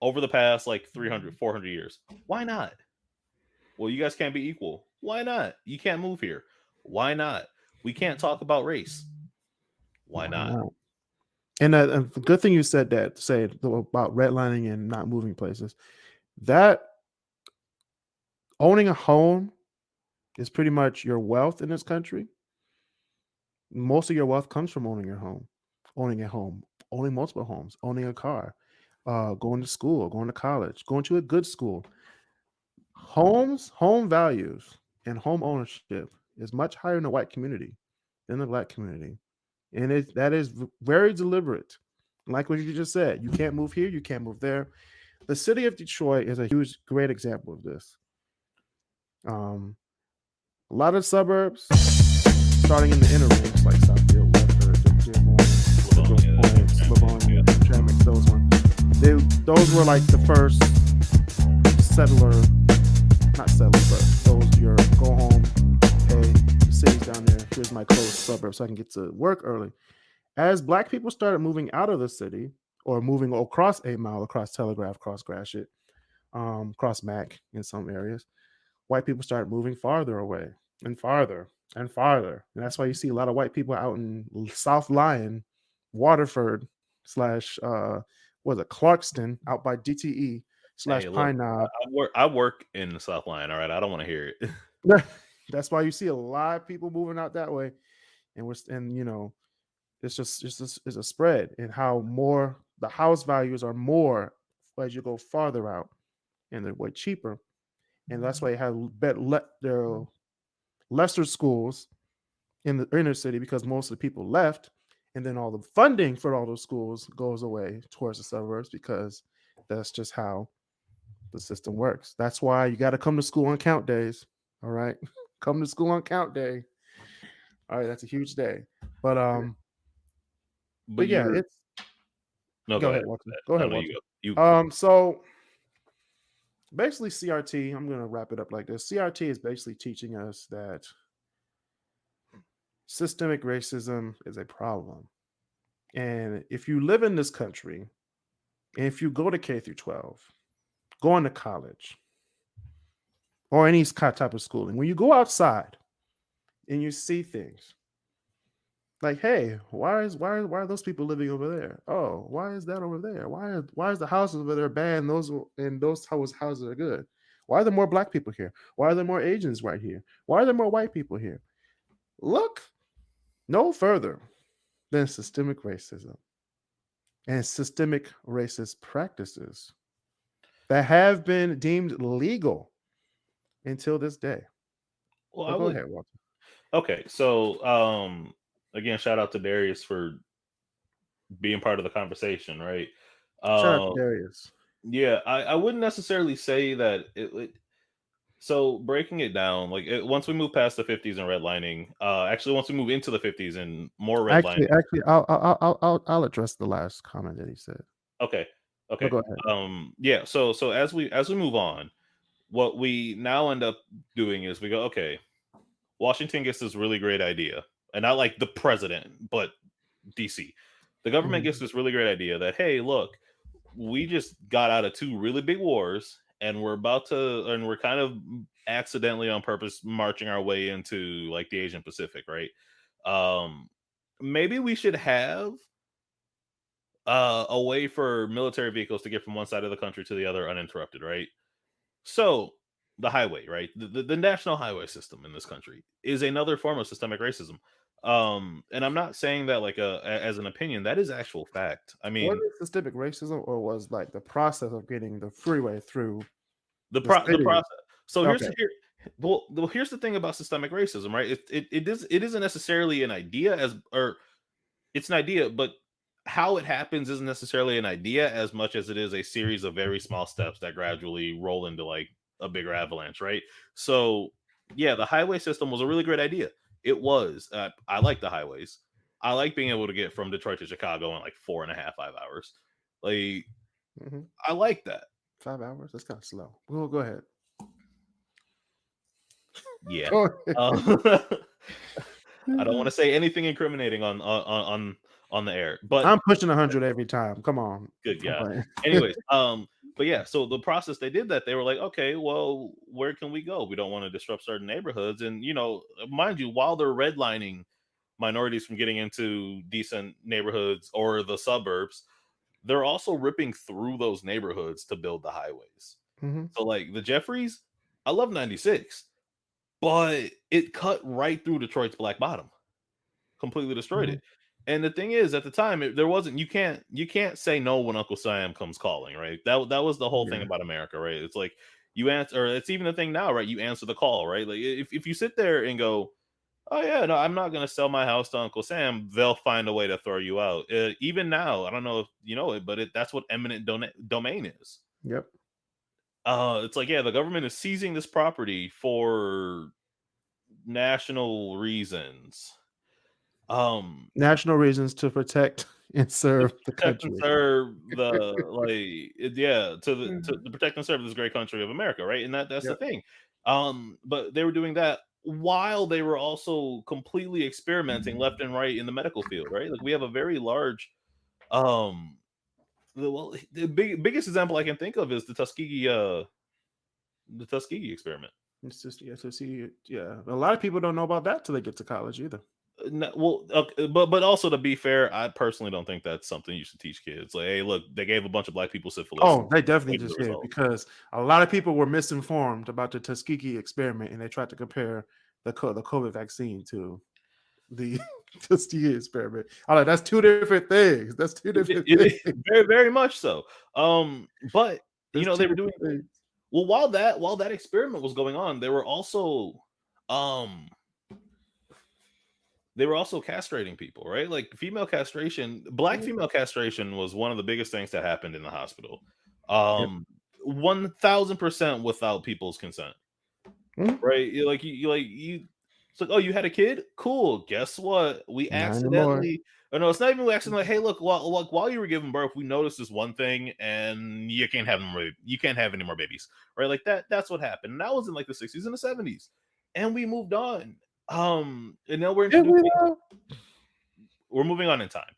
over the past like 300, 400 years. Why not? Well, you guys can't be equal. Why not? You can't move here. Why not? We can't talk about race. Why not? And a good thing you said about redlining and not moving places. That owning a home is pretty much your wealth in this country. Most of your wealth comes from owning your home, owning a home, owning multiple homes, owning a car, going to school, going to college, going to a good school. Home values and home ownership is much higher in the white community than the black community. And that is very deliberate. Like what you just said, you can't move here, you can't move there. The city of Detroit is a great example of this. A lot of suburbs, starting in the inner rings like Southfield, Westford, Livonia, Tremix, those ones. Those were like the first but those your go home, hey, the city's down there, here's my close suburb so I can get to work early. As black people started moving out of the city or moving across 8 Mile, across Telegraph, across Gratiot, across Mac in some areas, white people started moving farther away and farther and farther. And that's why you see a lot of white people out in South Lyon, Waterford slash was it Clarkston out by DTE slash Hey, look, Pine Knob. I work in the South Line. All right, I don't want to hear it. That's why you see a lot of people moving out that way. And you know, it's a spread in how more the house values are more as you go farther out, and they're way cheaper. And that's why you have there are lesser schools in the inner city because most of the people left, and then all the funding for all those schools goes away towards the suburbs because that's just how the system works. That's why you got to come to school on count days. All right, come to school on count day. All right, that's a huge day. But yeah, it's no. go ahead, Walter. Go ahead, no, Walter. you go. So basically, CRT. I'm gonna wrap it up like this. CRT is basically teaching us that systemic racism is a problem, and if you live in this country, and if you go to K through 12, going to college, or any type of schooling, when you go outside and you see things like, hey, why are those people living over there? Oh, why is that over there? Why is the houses over there bad and those houses are good? Why are there more black people here? Why are there more Asians right here? Why are there more white people here? Look no further than systemic racism and systemic racist practices that have been deemed legal until this day. Well, go ahead, Walter. Okay, so again, shout out to Darius for being part of the conversation, right? Shout out to Darius. Yeah, I wouldn't necessarily say that so breaking it down, like once we move past the 50s and redlining, actually once we move into the 50s and more redlining. Actually, I'll address the last comment that he said. Okay. But go ahead. Yeah. So as we move on, what we now end up doing is we go, okay, Washington gets this really great idea, and not like the president, but DC. The government gets this really great idea that, hey, look, we just got out of 2 really big wars, and we're kind of accidentally on purpose marching our way into like the Asian Pacific, right? Maybe we should have a way for military vehicles to get from one side of the country to the other uninterrupted, right? So the highway, right? The national highway system in this country is another form of systemic racism. And I'm not saying that like as an opinion, that is actual fact. I mean, was it systemic racism or was like the process of getting the freeway through the process? So here's the thing about systemic racism, right? It isn't necessarily an idea it's an idea, but how it happens isn't necessarily an idea as much as it is a series of very small steps that gradually roll into like a bigger avalanche, right? So yeah, the highway system was a really great idea. It was. I like the highways. I like being able to get from Detroit to Chicago in like 4.5, 5 hours. Like, I like that. 5 hours? That's kind of slow. We'll go ahead. Yeah. I don't want to say anything incriminating on the air, but I'm pushing 100 every time. Come on. Good, yeah. Anyways, but yeah, so the process they did that, they were like, okay, well, where can we go? We don't want to disrupt certain neighborhoods. And, you know, mind you, while they're redlining minorities from getting into decent neighborhoods or the suburbs, they're also ripping through those neighborhoods to build the highways. So like the Jeffries, I love 96, but it cut right through Detroit's Black Bottom, completely destroyed it. And the thing is, at the time, there wasn't. You can't say no when Uncle Sam comes calling, right? That was the whole thing about America, right? It's like you answer, or it's even the thing now, right? You answer the call, right? Like if you sit there and go, oh yeah, no, I'm not gonna sell my house to Uncle Sam, they'll find a way to throw you out. Even now, I don't know if you know it, but that's what eminent domain is. Yep. It's like, yeah, the government is seizing this property for national reasons. National reasons to protect and serve the country. And serve to protect and serve this great country of America, right? And that's the thing. But they were doing that while they were also completely experimenting left and right in the medical field, right? Like we have a very large the biggest example I can think of is the Tuskegee experiment. It's just yeah. A lot of people don't know about that till they get to college either. But also, to be fair, I personally don't think that's something you should teach kids. Like, hey, look, they gave a bunch of black people syphilis. Oh, they definitely just did, because a lot of people were misinformed about the Tuskegee experiment, and they tried to compare the COVID vaccine to the Tuskegee experiment. I'm like, that's two different things. That's two different things. Very, very much so. But they were doing things. Well, while that experiment was going on, they were also castrating people, right? Like female castration, black female castration was one of the biggest things that happened in the hospital. 1000% without people's consent, right? You it's like, oh, you had a kid? Cool. Guess what? We accidentally, no, it's not even accidentally. Hey, look, while you were giving birth, we noticed this one thing, and you can't have any more babies, right? Like that's what happened. And that was in like the 60s and the 70s, and we moved on. And now we're moving on in time.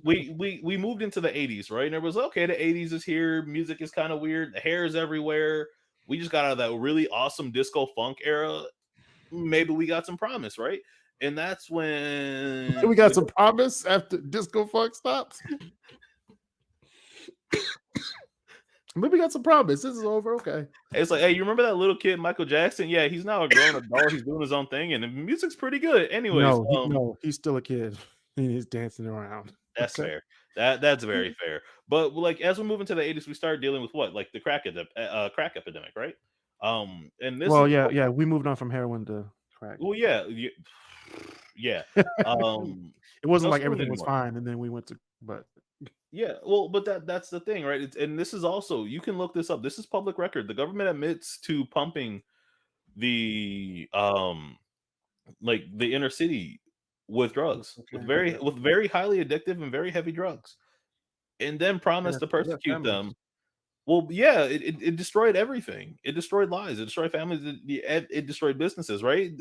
We moved into the 80s, right? And it was okay. The 80s is here. Music is kind of weird. The hair is everywhere. We just got out of that really awesome disco funk era. Maybe we got some promise, right? And that's when we got some promise after disco funk stops. Maybe we got some promise. This is over. Okay. It's like, hey, you remember that little kid, Michael Jackson? Yeah, he's now a grown adult. He's doing his own thing, and the music's pretty good. Anyways, no, he's still a kid. He's dancing around. That's fair. That's very fair. But like as we move into the 80s, we start dealing with what, like the crack epidemic, right? And this. Well, yeah, we moved on from heroin to crack. Well, yeah. It wasn't like everything was fine, and then we went to, but. Yeah, well, but that's the thing, right? And this is also, you can look this up. This is public record. The government admits to pumping the like the inner city with drugs, with very highly addictive and very heavy drugs, and then promised to persecute them. Well, yeah, it destroyed everything. It destroyed lives. It destroyed families. It destroyed businesses, right?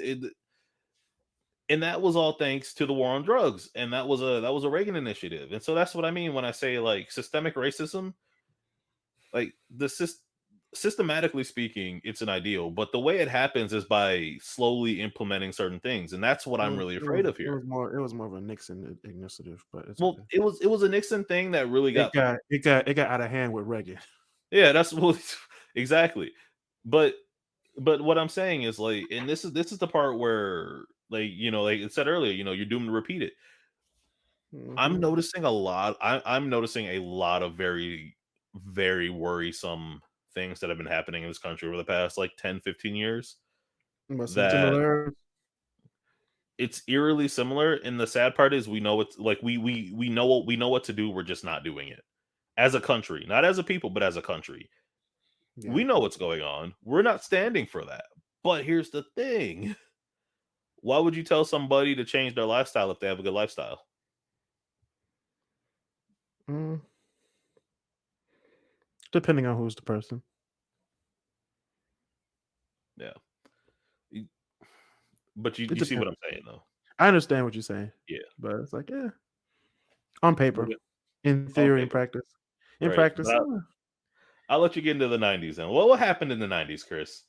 And that was all thanks to the war on drugs, and that was a Reagan initiative. And so that's what I mean when I say like systemic racism. Like systematically speaking, it's an ideal, but the way it happens is by slowly implementing certain things, and that's what I'm really afraid of here. It was more of a Nixon initiative, but okay. it was a Nixon thing that really got out of hand with Reagan. Yeah, that's exactly. But what I'm saying is like, and this is the part where. Like it said earlier, you're doomed to repeat it. Mm-hmm. I'm noticing a lot. I'm noticing a lot of very, very worrisome things that have been happening in this country over the past like 10, 15 years. It's eerily similar. And the sad part is we know it's like we know what to do. We're just not doing it as a country, not as a people, but as a country. Yeah. We know what's going on. We're not standing for that. But here's the thing. Why would you tell somebody to change their lifestyle if they have a good lifestyle? Depending on who's the person. Yeah. But you see what I'm saying, though. I understand what you're saying. Yeah. But it's like, yeah. On paper. In theory, in practice. In practice. I'll let you get into the 90s then. What happened in the 90s, Kris?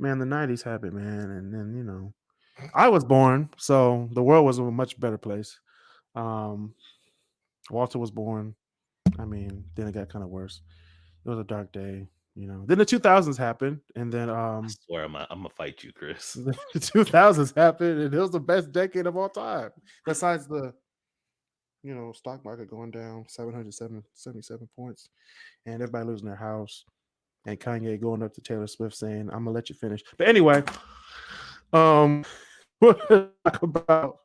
Man, the 90s happened, man. And then, I was born, so the world was a much better place. Walter was born. I mean, then it got kind of worse. It was a dark day, Then the 2000s happened, and then I swear I'm gonna fight you, Kris. The 2000s happened, and it was the best decade of all time. Besides the, stock market going down 777 points, and everybody losing their house, and Kanye going up to Taylor Swift saying, "I'm gonna let you finish." But anyway, what to talk about?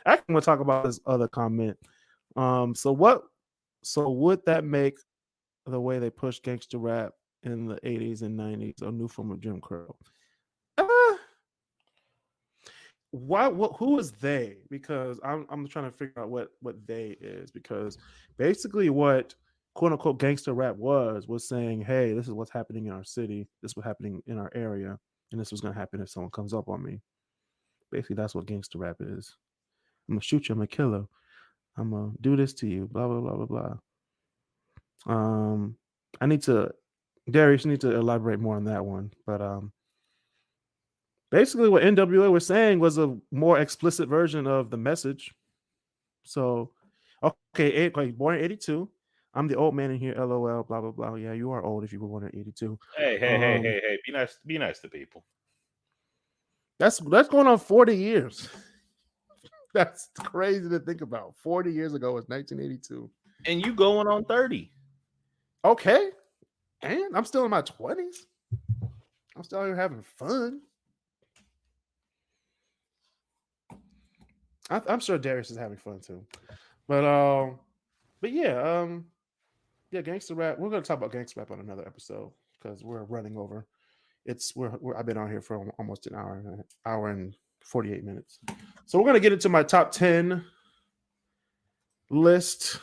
I want to talk about this other comment. So would that make the way they push gangster rap in the 80s and 90s a new form of Jim Crow? Who is they? Because I'm trying to figure out what they is, because basically what quote unquote gangster rap was saying, hey, this is what's happening in our city, this is what's happening in our area, and this was gonna happen if someone comes up on me. Basically, that's what gangster rap is. I'm gonna shoot you. I'm gonna kill you. I'm gonna do this to you. Blah blah blah blah blah. I need to, Darius, you need to elaborate more on that one. But basically, what NWA was saying was a more explicit version of the message. So, okay, born in 82. I'm the old man in here. LOL. Blah blah blah. Yeah, you are old if you were born in 82. Hey! Be nice to people. That's going on 40 years. That's crazy to think about. 40 years ago was 1982. And you going on 30. Okay. And I'm still in my 20s. I'm still here having fun. I'm sure Darius is having fun too. But yeah, gangster rap. We're gonna talk about gangster rap on another episode because we're running over. I've been on here for almost an hour and 48 minutes. So we're gonna get into my top 10 list.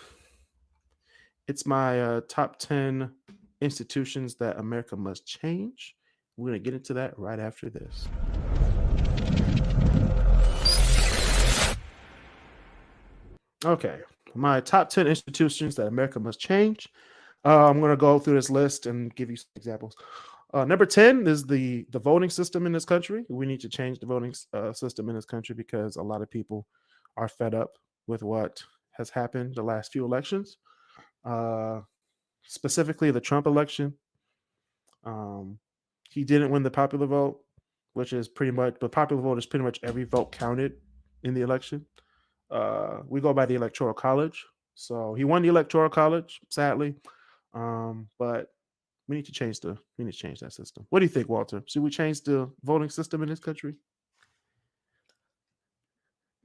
It's my top 10 institutions that America must change. We're gonna get into that right after this. Okay, my top 10 institutions that America must change. I'm going to go through this list and give you some examples. Number 10 is the voting system in this country. We need to change the voting system in this country because a lot of people are fed up with what has happened the last few elections, specifically the Trump election. He didn't win the popular vote, which is pretty much, the popular vote is pretty much every vote counted in the election. We go by the Electoral College. So he won the Electoral College, sadly. But we need to change that system. What do you think, Walter? Should we change the voting system in this country?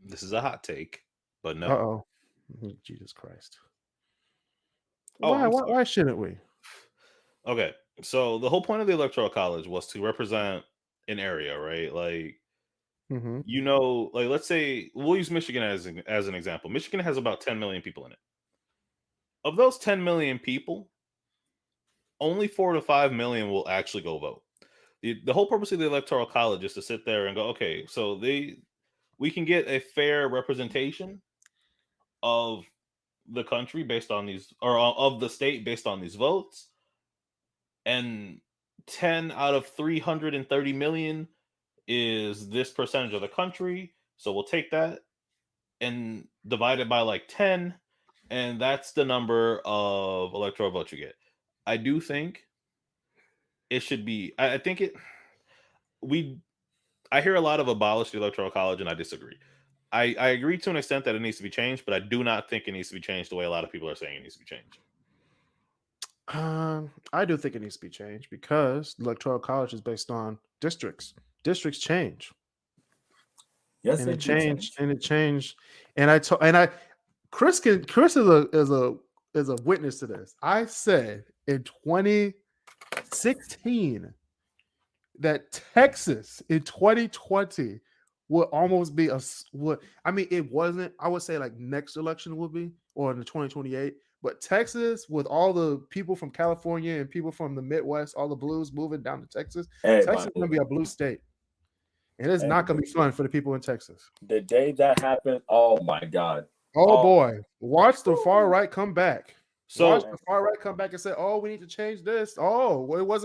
This is a hot take, but no. Uh-oh. Jesus Christ. Why shouldn't we? Okay. So the whole point of the Electoral College was to represent an area, right? Like, let's say we'll use Michigan as an example. Michigan has about 10 million people in it. Of those 10 million people, only 4 to 5 million will actually go vote. The whole purpose of the Electoral College is to sit there and go, okay, so we can get a fair representation of the country based on these, or of the state based on these votes. And 10 out of 330 million is this percentage of the country. So we'll take that and divide it by like 10. And that's the number of electoral votes you get. I do think it should be, I hear a lot of abolish the Electoral College, and I disagree. I agree to an extent that it needs to be changed, but I do not think it needs to be changed the way a lot of people are saying it needs to be changed. I do think it needs to be changed because the Electoral College is based on districts. Districts change. Yes, and it changed. And Kris is a witness to this. I said in 2016 that Texas in 2020 would almost be it wasn't. I would say like next election would be, or in the 2028. But Texas, with all the people from California and people from the Midwest, all the blues moving down to Texas, Texas is going to be a blue state. And it's not going to be fun for the people in Texas. The day that happened, oh my God. Oh boy. Watch the far right come back. So watch the far right come back and say, "Oh, we need to change this." Oh, it was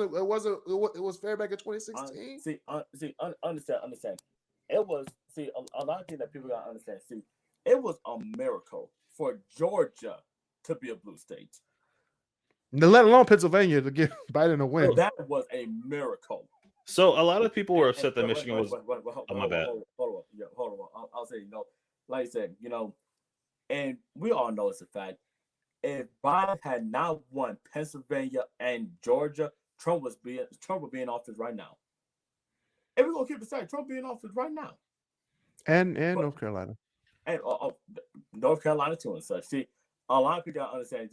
fair back in 2016. Understand. It was, a lot of things that people got to understand. It was a miracle for Georgia to be a blue state. Let alone Pennsylvania to get Biden a win. So that was a miracle. So a lot of people were upset that Michigan was. My bad. Hold on. I'll say, like I said, and we all know it's a fact. If Biden had not won Pennsylvania and Georgia, Trump would be in office right now. And we're gonna keep it saying Trump be in office right now. And North Carolina. And North Carolina too and such. See, a lot of people don't understand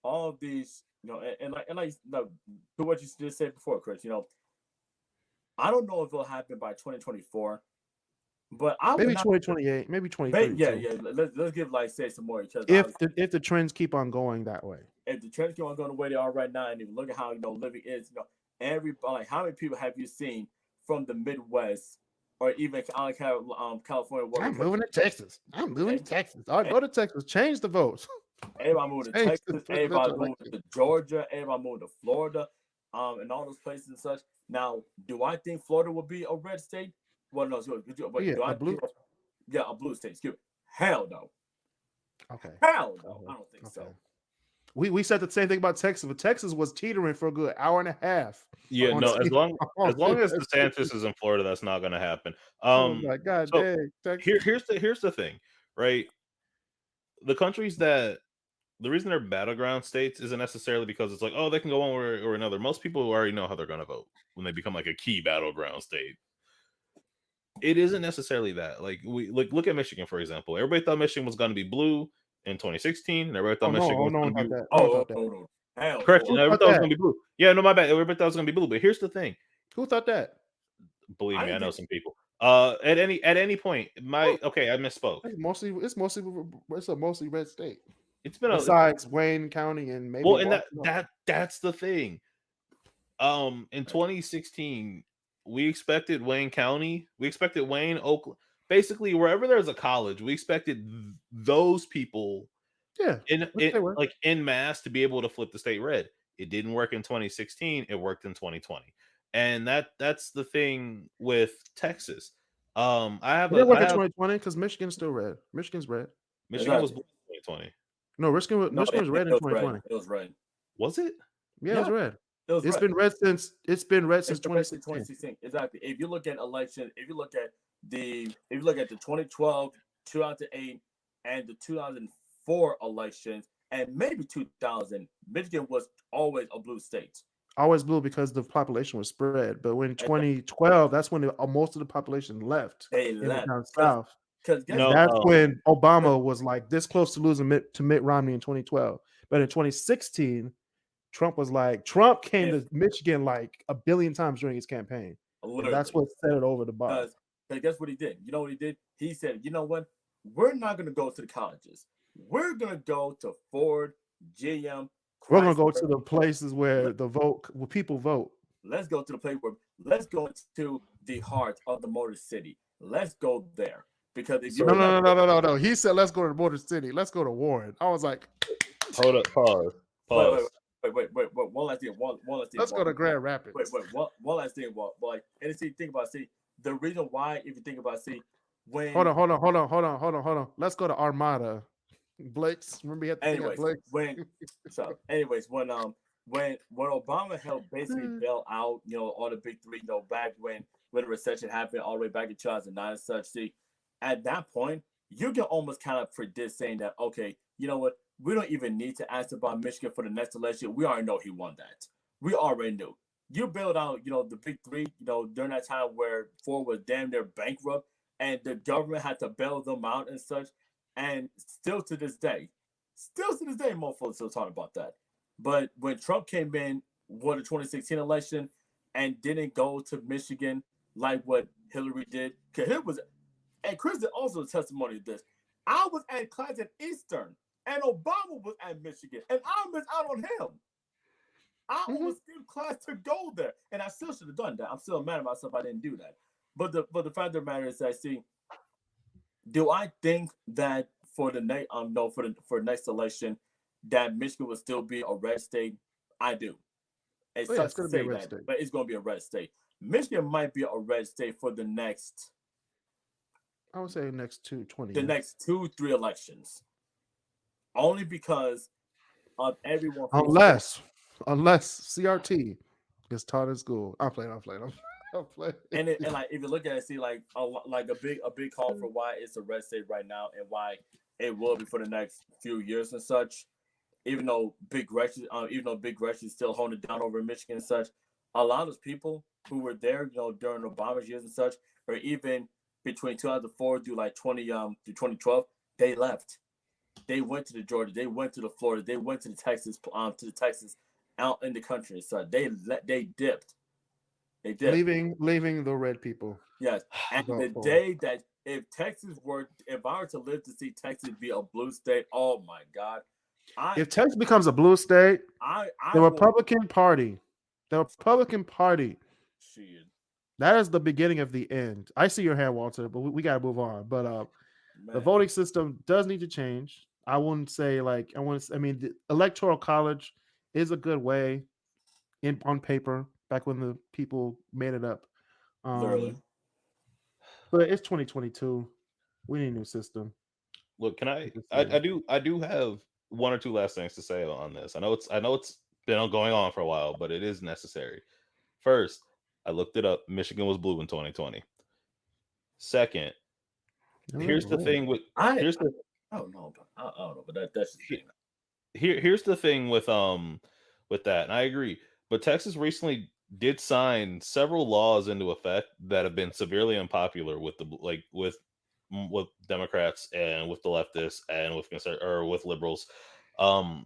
all of these, and to what you just said before, Kris, I don't know if it'll happen by 2024, but maybe 2028, maybe 2032. Yeah. Let's give say some more. If the trends keep on going that way, if the trends keep on going the way they are right now, and if you look at how living is, everybody, how many people have you seen from the Midwest or even California? I'm moving to Texas. I'll go to Texas. Change the votes. Everybody moving to Texas. Everybody moving to Georgia. Everybody moving to Florida, and all those places and such. Now, do I think Florida will be a red state? Well, no. A blue state. Excuse me. Hell no. Okay. Hell no. I don't think so. We said the same thing about Texas, but Texas was teetering for a good hour and a half. Yeah, no. As long as DeSantis is in Florida, that's not going to happen. Oh my God, dang, here's the thing, right? The countries that the reason they're battleground states isn't necessarily because it's like, oh, they can go one way or another. Most people already know how they're going to vote when they become like a key battleground state. It isn't necessarily that. Like look at Michigan, for example. Everybody thought Michigan was going to be blue in 2016, and everybody thought Michigan was going to be blue. Correct. Everybody thought it was going to be blue. Yeah, no, my bad. Everybody thought it was going to be blue. But here's the thing. Who thought that? Believe me, I know some people. At any point, I misspoke. It's a mostly red state. It's been besides Wayne County and maybe. Well, and that's the thing. In 2016, we expected Wayne County, we expected Wayne, Oakland, basically wherever there's a college, we expected those people, in mass to be able to flip the state red. It didn't work in 2016. It worked in 2020, and that's the thing with Texas. It worked in 2020 because Michigan's still red. Michigan's red. Michigan was blue in 2020. No, Michigan was red in 2020. It was red. Was it? Yeah, it was red. It's been red since 2016. Exactly. If you look at election, if you look at the 2012, 2008, and the 2004 elections, and maybe 2000, Michigan was always a blue state. Always blue because the population was spread. But when 2012, that's when most of the population left. They left down south. That's when Obama was like this close to losing to Mitt Romney in 2012. But in 2016, Trump came to Michigan like a billion times during his campaign. That's what set it over the bar. Because guess what he did? You know what he did? He said, you know what? We're not going to go to the colleges. We're going to go to Ford, GM. We're going to go to the places where people vote. Let's go to the place let's go to the heart of the Motor City. Let's go there. Because if you No. He said, let's go to the Motor City. Let's go to Warren. I was like, hold up, pause. Wait. One last thing. Let's go to Grand Rapids. One last thing. And think about the reason why, if you think about when. Hold on. Let's go to Armada. Blake's. Remember, you had to think Blake's. When Obama helped basically bail out, all the big three, back when the recession happened all the way back in 2009 and such. At that point, you can almost kind of predict saying that, okay, you know what? We don't even need to ask about Michigan for the next election. We already know he won that. We already knew. You bailed out, the big three, during that time where Ford was damn near bankrupt and the government had to bail them out and such. And still to this day, motherfuckers still talking about that. But when Trump came in for the 2016 election and didn't go to Michigan like what Hillary did, because it was, and Kris did also a testimony of this. I was at class at Eastern, and Obama was at Michigan, and I missed out on him. I almost skipped class to go there, and I still should have done that. I'm still mad at myself I didn't do that. But the fact of the matter is, do I think that for the next for next election that Michigan will still be a red state? I do. It's going to be a red state, but it's going to be a red state. Michigan might be a red state for the next. I would say next 20 the next 2-3 elections, only because of everyone. Unless CRT gets taught in school. I'm playing. And if you look at it, a big call for why it's a red state right now and why it will be for the next few years and such. Even though Big Gretchen is still holding it down over in Michigan and such, a lot of those people who were there, during Obama's years and such, or even between 2004 through 2012, they left. They went to the Georgia, they went to the Florida, they went to the Texas, out in the country and such. They dipped. Leaving the red people. Yes, and the day that if I were to live to see Texas be a blue state, oh my God! If Texas becomes a blue state, the Republican Party, shit. That is the beginning of the end. I see your hand, Walter, but we got to move on. But the voting system does need to change. I wouldn't say like I mean, the electoral college is a good way on paper back when the people made it up. Literally. But it's 2022. We need a new system. Look, can I do have one or two last things to say on this. I know it's been going on for a while, but it is necessary. First, I looked it up. Michigan was blue in 2020. Second, here's the thing with I don't know, but that's just here's the thing with that, and I agree. But Texas recently did sign several laws into effect that have been severely unpopular with with Democrats and with the leftists and with liberals. And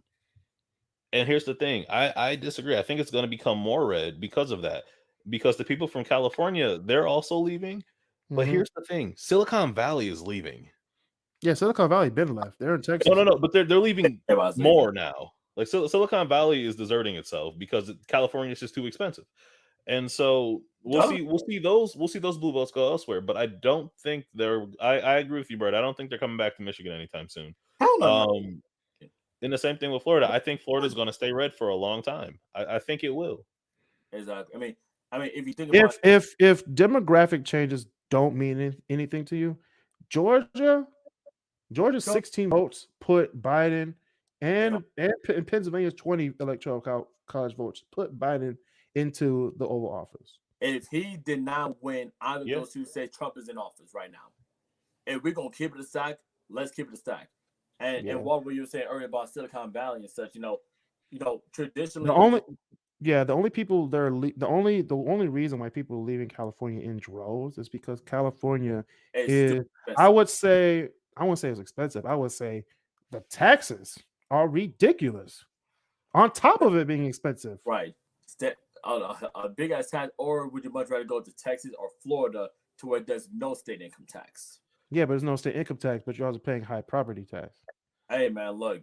here's the thing, I disagree. I think it's going to become more red because of that. Because the people from California, they're also leaving. But here's the thing: Silicon Valley is leaving. Yeah, Silicon Valley been left. They're in Texas. No, but they're leaving more now. Like Silicon Valley is deserting itself because California is just too expensive, and so we'll see those blue votes go elsewhere. But I don't think they're. I agree with you, Bert. I don't think they're coming back to Michigan anytime soon. Hell no. And the same thing with Florida. I think Florida is going to stay red for a long time. I think it will. Exactly. I mean, if you think about if demographic changes don't mean anything to you, Georgia's 16 votes put Biden, and Pennsylvania's 20 electoral college votes put Biden into the Oval Office. If he did not win either of those two, say Trump is in office right now. If we're gonna keep it a stack, let's keep it a stack. And what were you saying earlier about Silicon Valley and such? Traditionally, the only people the only reason why people are leaving California in droves is because California is. I wouldn't say it's expensive. I would say the taxes are ridiculous. On top of it being expensive, right? A big ass tax, or would you much rather go to Texas or Florida to where there's no state income tax? Yeah, but there's no state income tax, but you're also paying high property tax. Hey man, look,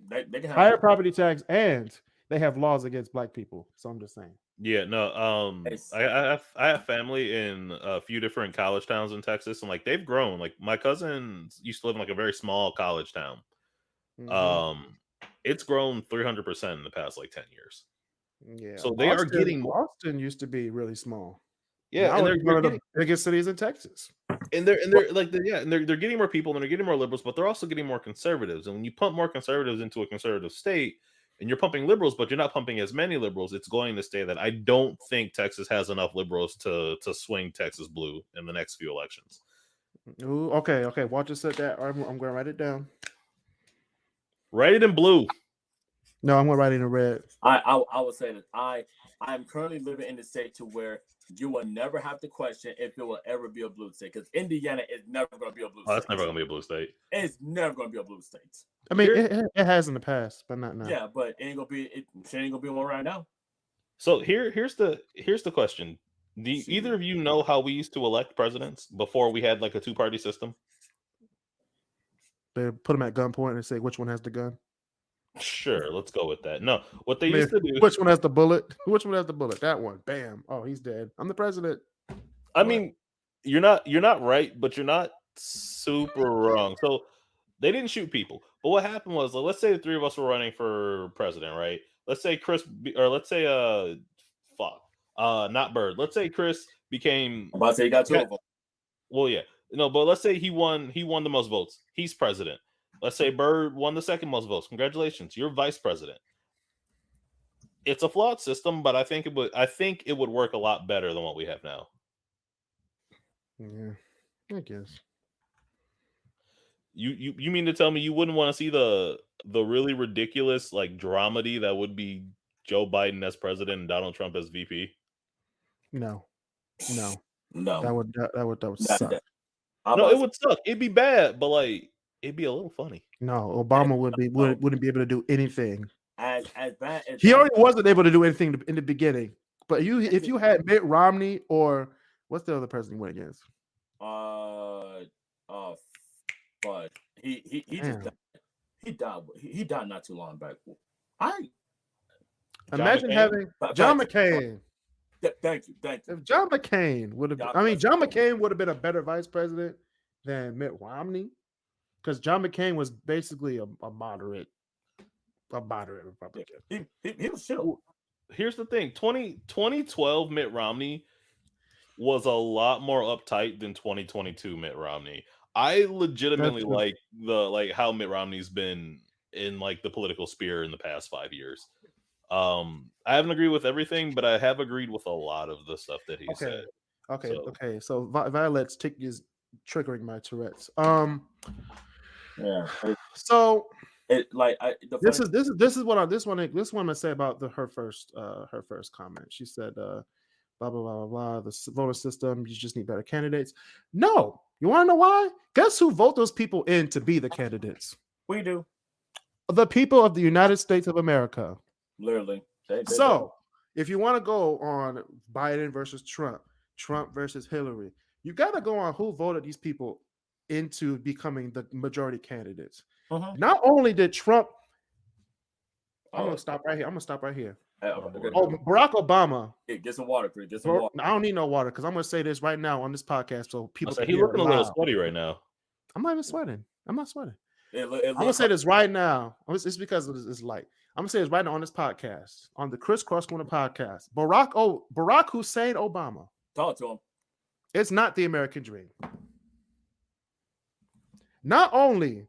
they can have higher property tax, and they have laws against black people. So I'm just saying. Yeah, no. I have family in a few different college towns in Texas, and like they've grown. Like my cousins used to live in like a very small college town. It's grown 300% in the past like 10 years. Yeah, so they are getting. Boston used to be really small. Yeah, now and they're one of the biggest cities in Texas. And they're getting more people and they're getting more liberals, but they're also getting more conservatives. And when you pump more conservatives into a conservative state, and you're pumping liberals, but you're not pumping as many liberals, it's going to stay that. I don't think Texas has enough liberals to swing Texas blue in the next few elections. Ooh, okay. Watch us set that. I'm going to write it down. Write it in blue. No, I'm going to write it in red. I would say that I am currently living in the state to where you will never have to question if it will ever be a blue state, because Indiana is never going to be a blue state. That's never going to be a blue state. It's never going to be a blue state. I mean, it has in the past, but not now. Yeah, but it ain't gonna be one right now. So here's the question: do either of you know how we used to elect presidents before we had like a two-party system? They put them at gunpoint and say which one has the gun. Sure, let's go with that. No, what they used to do. Which one has the bullet? Which one has the bullet? That one. Bam. Oh, he's dead. I'm the president. I mean, you're not right, but you're not super wrong. So they didn't shoot people. But what happened was, let's say the three of us were running for president, right? Let's say not Bird. Let's say Kris became. I'm about to say he got 2 of them. Well, yeah. No, but let's say he won the most votes. He's president. Let's say Bird won the second most votes. Congratulations, you're vice president. It's a flawed system, but I think it would work a lot better than what we have now. Yeah, I guess. You mean to tell me you wouldn't want to see the really ridiculous like dramedy that would be Joe Biden as president and Donald Trump as VP? No. That would suck. No, it would suck. It'd be bad, but like it'd be a little funny. No, Obama wouldn't be able to do anything. As bad as he already wasn't able to do anything in the beginning. But if you had Mitt Romney or what's the other person you went against? But he just died. He died not too long back. Imagine having John McCain. Thank you. If John McCain would have, John McCain would have been a better vice president than Mitt Romney, because John McCain was basically a moderate Republican. He was chill. Here's the thing: 2012 Mitt Romney was a lot more uptight than 2022 Mitt Romney. I legitimately like how Mitt Romney's been in like the political sphere in the past 5 years. I haven't agreed with everything, but I have agreed with a lot of the stuff that he said. Okay. So Violet's tick is triggering my Tourette's. Yeah. So this is what I'm gonna say about her first comment. She said, blah blah blah blah blah. The voter system. You just need better candidates. No, you want to know why? Guess who vote those people in to be the candidates? We do. The people of the United States of America. Literally. So, if you want to go on Biden versus Trump versus Hillary, you got to go on who voted these people into becoming the majority candidates. Not only did Trump, I'm gonna stop right here. Barack Obama. Get some water, Chris. Get some water. I don't need no water because I'm gonna say this right now on this podcast so people. He's looking a little sweaty right now. I'm not even sweating. I'm not sweating. I'm gonna say this right now. It's because it's light. I'm gonna say this right now on this podcast, on the KrisCross Corner Podcast. Barack Hussein Obama. Talk to him. It's not the American dream. Not only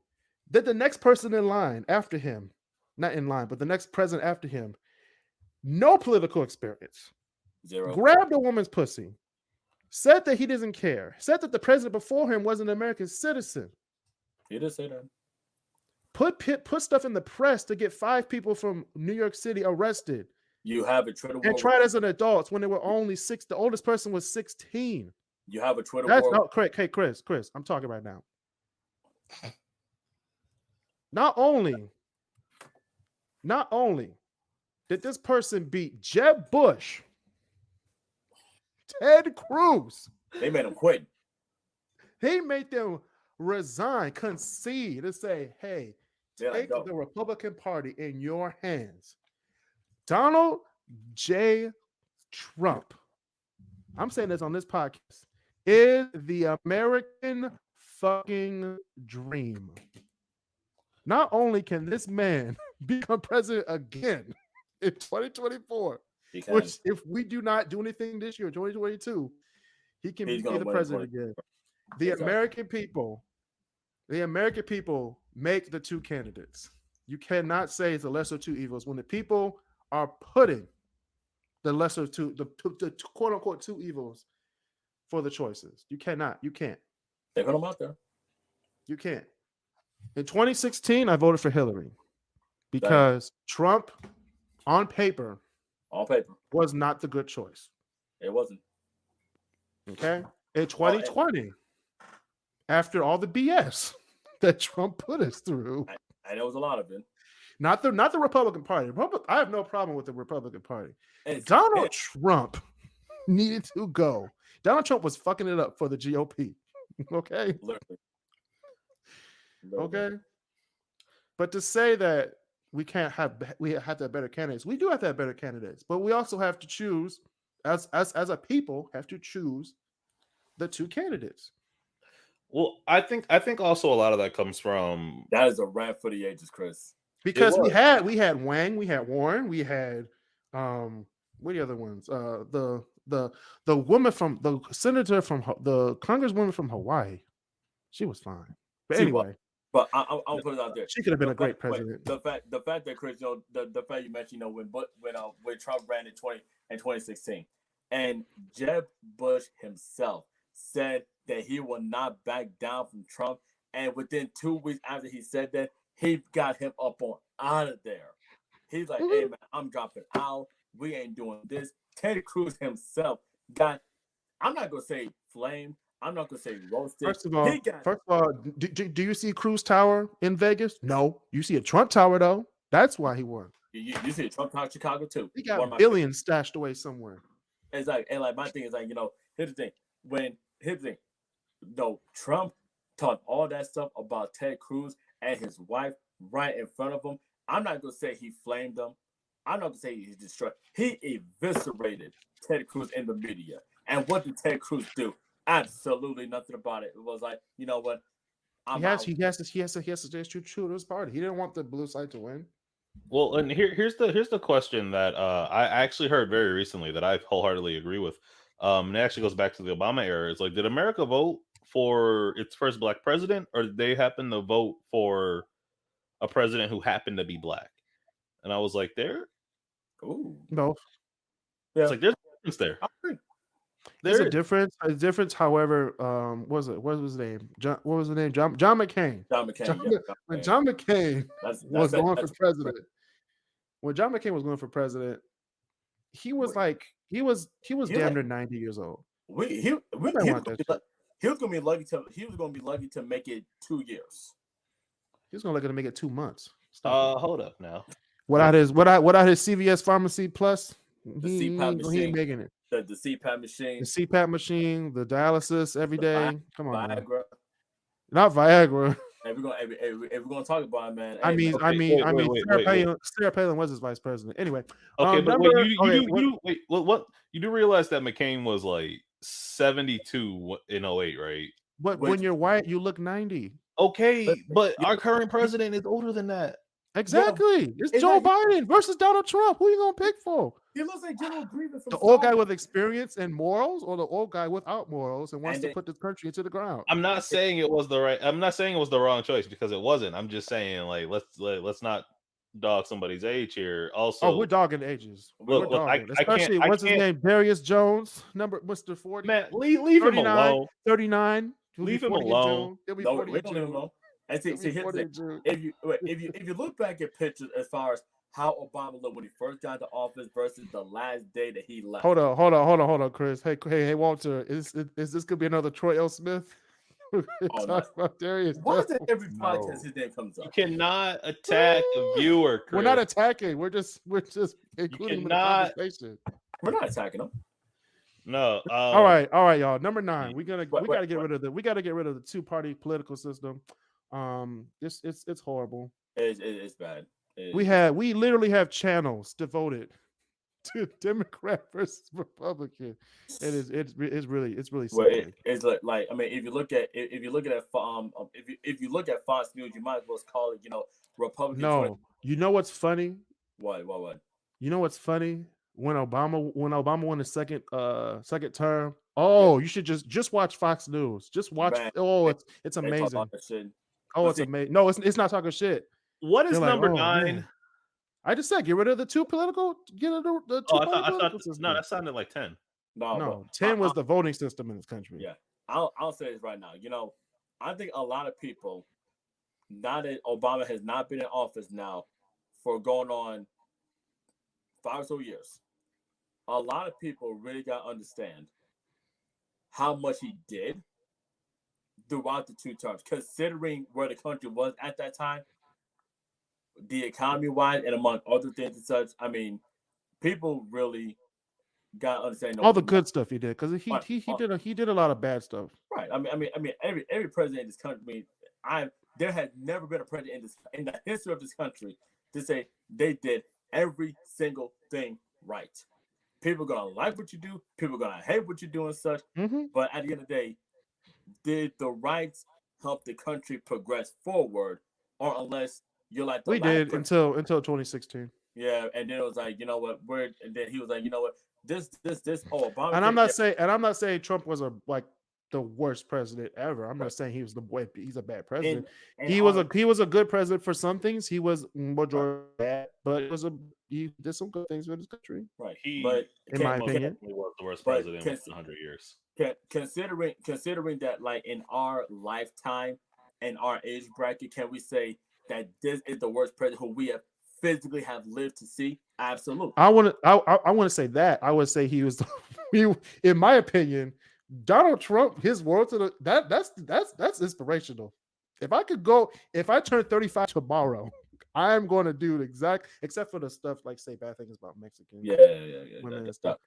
did the next person in line after him, not in line, but the next president after him, no political experience. Zero. Grabbed a woman's pussy. Said that he doesn't care. Said that the president before him was an American citizen. He did say that. Put stuff in the press to get 5 people from New York City arrested. You have a Twitter war. And tried as an adult when they were only 6. The oldest person was 16. You have a Twitter war. No, hey, Chris, I'm talking right now. Not only did this person beat Jeb Bush, Ted Cruz. They made him quit. He made them resign, concede, and say, hey, take the Republican Party in your hands. Donald J. Trump, I'm saying this on this podcast, is the American fucking dream. Not only can this man become president again in 2024, which if we do not do anything this year, 2022, he can be the president again. The American people make the 2 candidates. You cannot say it's the lesser 2 evils when the people are putting the lesser 2, the quote unquote 2 evils for the choices. You can't. They put them out there. You can't. In 2016, I voted for Hillary because Trump, on paper, was not the good choice. It wasn't. Okay. In 2020, after all the BS that Trump put us through, and there was a lot of it. Not the Republican Party. I have no problem with the Republican Party. Donald Trump needed to go. Donald Trump was fucking it up for the GOP. Okay. Literally. Okay. But to say that we have to have better candidates, we do have to have better candidates, but we also have to choose as a people have to choose the 2 candidates. Well, I think also a lot of that comes from that is a rant for the ages, Chris. Because we had Wang, we had Warren, we had what are the other ones? The woman from the senator from the congresswoman from Hawaii. She was fine. But anyway. But I'll put it out there. She could have been a great president. The fact that Chris, the fact you mentioned, when Trump ran in 2016, and Jeb Bush himself said that he will not back down from Trump, and within 2 weeks after he said that, he got him up on out of there. He's like, hey man, I'm dropping out. We ain't doing this. Ted Cruz himself got, I'm not gonna say flamed. I'm not gonna say roasted. First of all, do you see Cruz Tower in Vegas? No. You see a Trump Tower though. That's why he won. You see a Trump Tower in Chicago too. He got billions stashed away somewhere. It's like, and like my thing is like, here's the thing. Trump talked all that stuff about Ted Cruz and his wife right in front of him. I'm not gonna say he flamed them. I'm not gonna say he destroyed. He eviscerated Ted Cruz in the media. And what did Ted Cruz do? Absolutely nothing about it. It was like, you know what? He has to stay true to his party. He didn't want the blue side to win. Well, and here's the question that I actually heard very recently that I wholeheartedly agree with. And it actually goes back to the Obama era. It's like, did America vote for its first black president, or did they happen to vote for a president who happened to be black? And I was like, No. Yeah. It's like there's a difference there. I agree. There's a difference. However, what was his name? John McCain. When John McCain was going for president. When John McCain was going for president, he was damn near 90 years old. He was gonna be lucky to make it 2 years. He was gonna make it 2 months. Hold up now. Without his CVS Pharmacy Plus, he ain't making it. The CPAP machine. The CPAP machine, the dialysis every day. Come on, Viagra. man. Not Viagra. If we're gonna talk about it, man. Sarah Palin was his vice president. Anyway. Okay, but wait, what? You do realize that McCain was like 72 in 08, right? But when you're white, you look 90. Okay, but our current president is older than that. Exactly. It's Joe Biden versus Donald Trump. Who are you gonna pick for? He looks like General Grievous. The old guy with experience and morals, or the old guy without morals and wants to put this country into the ground? I'm not saying it was the wrong choice, because it wasn't. I'm just saying, like, let's not dog somebody's age here. Also, we're dogging ages. Look, especially what's his name? Debaterz Jones, Mr. 40. Man, leave him alone. 39. Leave him alone. He'll be 40 in June. And see, if you look back at pictures as far as how Obama looked when he first got into office versus the last day that he left. Hold on, Kris. Hey, Walter, is this gonna be another Troy L. Smith? Talk about Darius. Why is that every podcast his name comes up? You cannot attack a viewer, Kris. We're not attacking. We're just including him in the conversation. We're not attacking him. No. All right, y'all. Number 9. We gotta get rid of the two-party political system. It's horrible. It's bad. We literally have channels devoted to Democrat versus Republican. It's really well, it's like I mean, if you look at Fox News, you might as well call it, Republican. No, you know what's funny? What? You know what's funny? When Obama won his second term, you should just watch Fox News. Just watch. Man, it's amazing. It's amazing. No, it's not talking shit. What is number 9? Man. I just said get rid of the two political. Get rid of the two political system. No, that sounded like 10. No, 10 was the voting system in this country. Yeah, I'll say this right now. I think a lot of people, now that Obama has not been in office now for going on 5 or so years, a lot of people really got to understand how much he did throughout the 2 terms, considering where the country was at that time, the economy-wise, and among other things and such. I mean, people really got to understand all the good stuff he did, because he did a lot of bad stuff. Right. I mean, every president in this country. There has never been a president in the history of this country to say they did every single thing right. People are gonna like what you do. People are gonna hate what you do and such. Mm-hmm. But at the end of the day, did the rights help the country progress forward, or unless you're like we did until 2016. Yeah, and then it was like, you know what? And then he was like, you know what? This. Oh, Obama. And I'm not saying Trump was the worst president ever. I'm not saying he was he's a bad president. He was a good president for some things. He was majority bad, but he did some good things for this country. Right. In my opinion, he was the worst president in 100 years. Considering that, like, in our lifetime and our age bracket, can we say that this is the worst president who we have physically have lived to see? Absolutely. I want to say that. I would say he was in my opinion, Donald Trump, his world to that's inspirational. If I turn 35 tomorrow, I'm going to do except for the stuff like say bad things about Mexicans. Yeah. Women and stuff.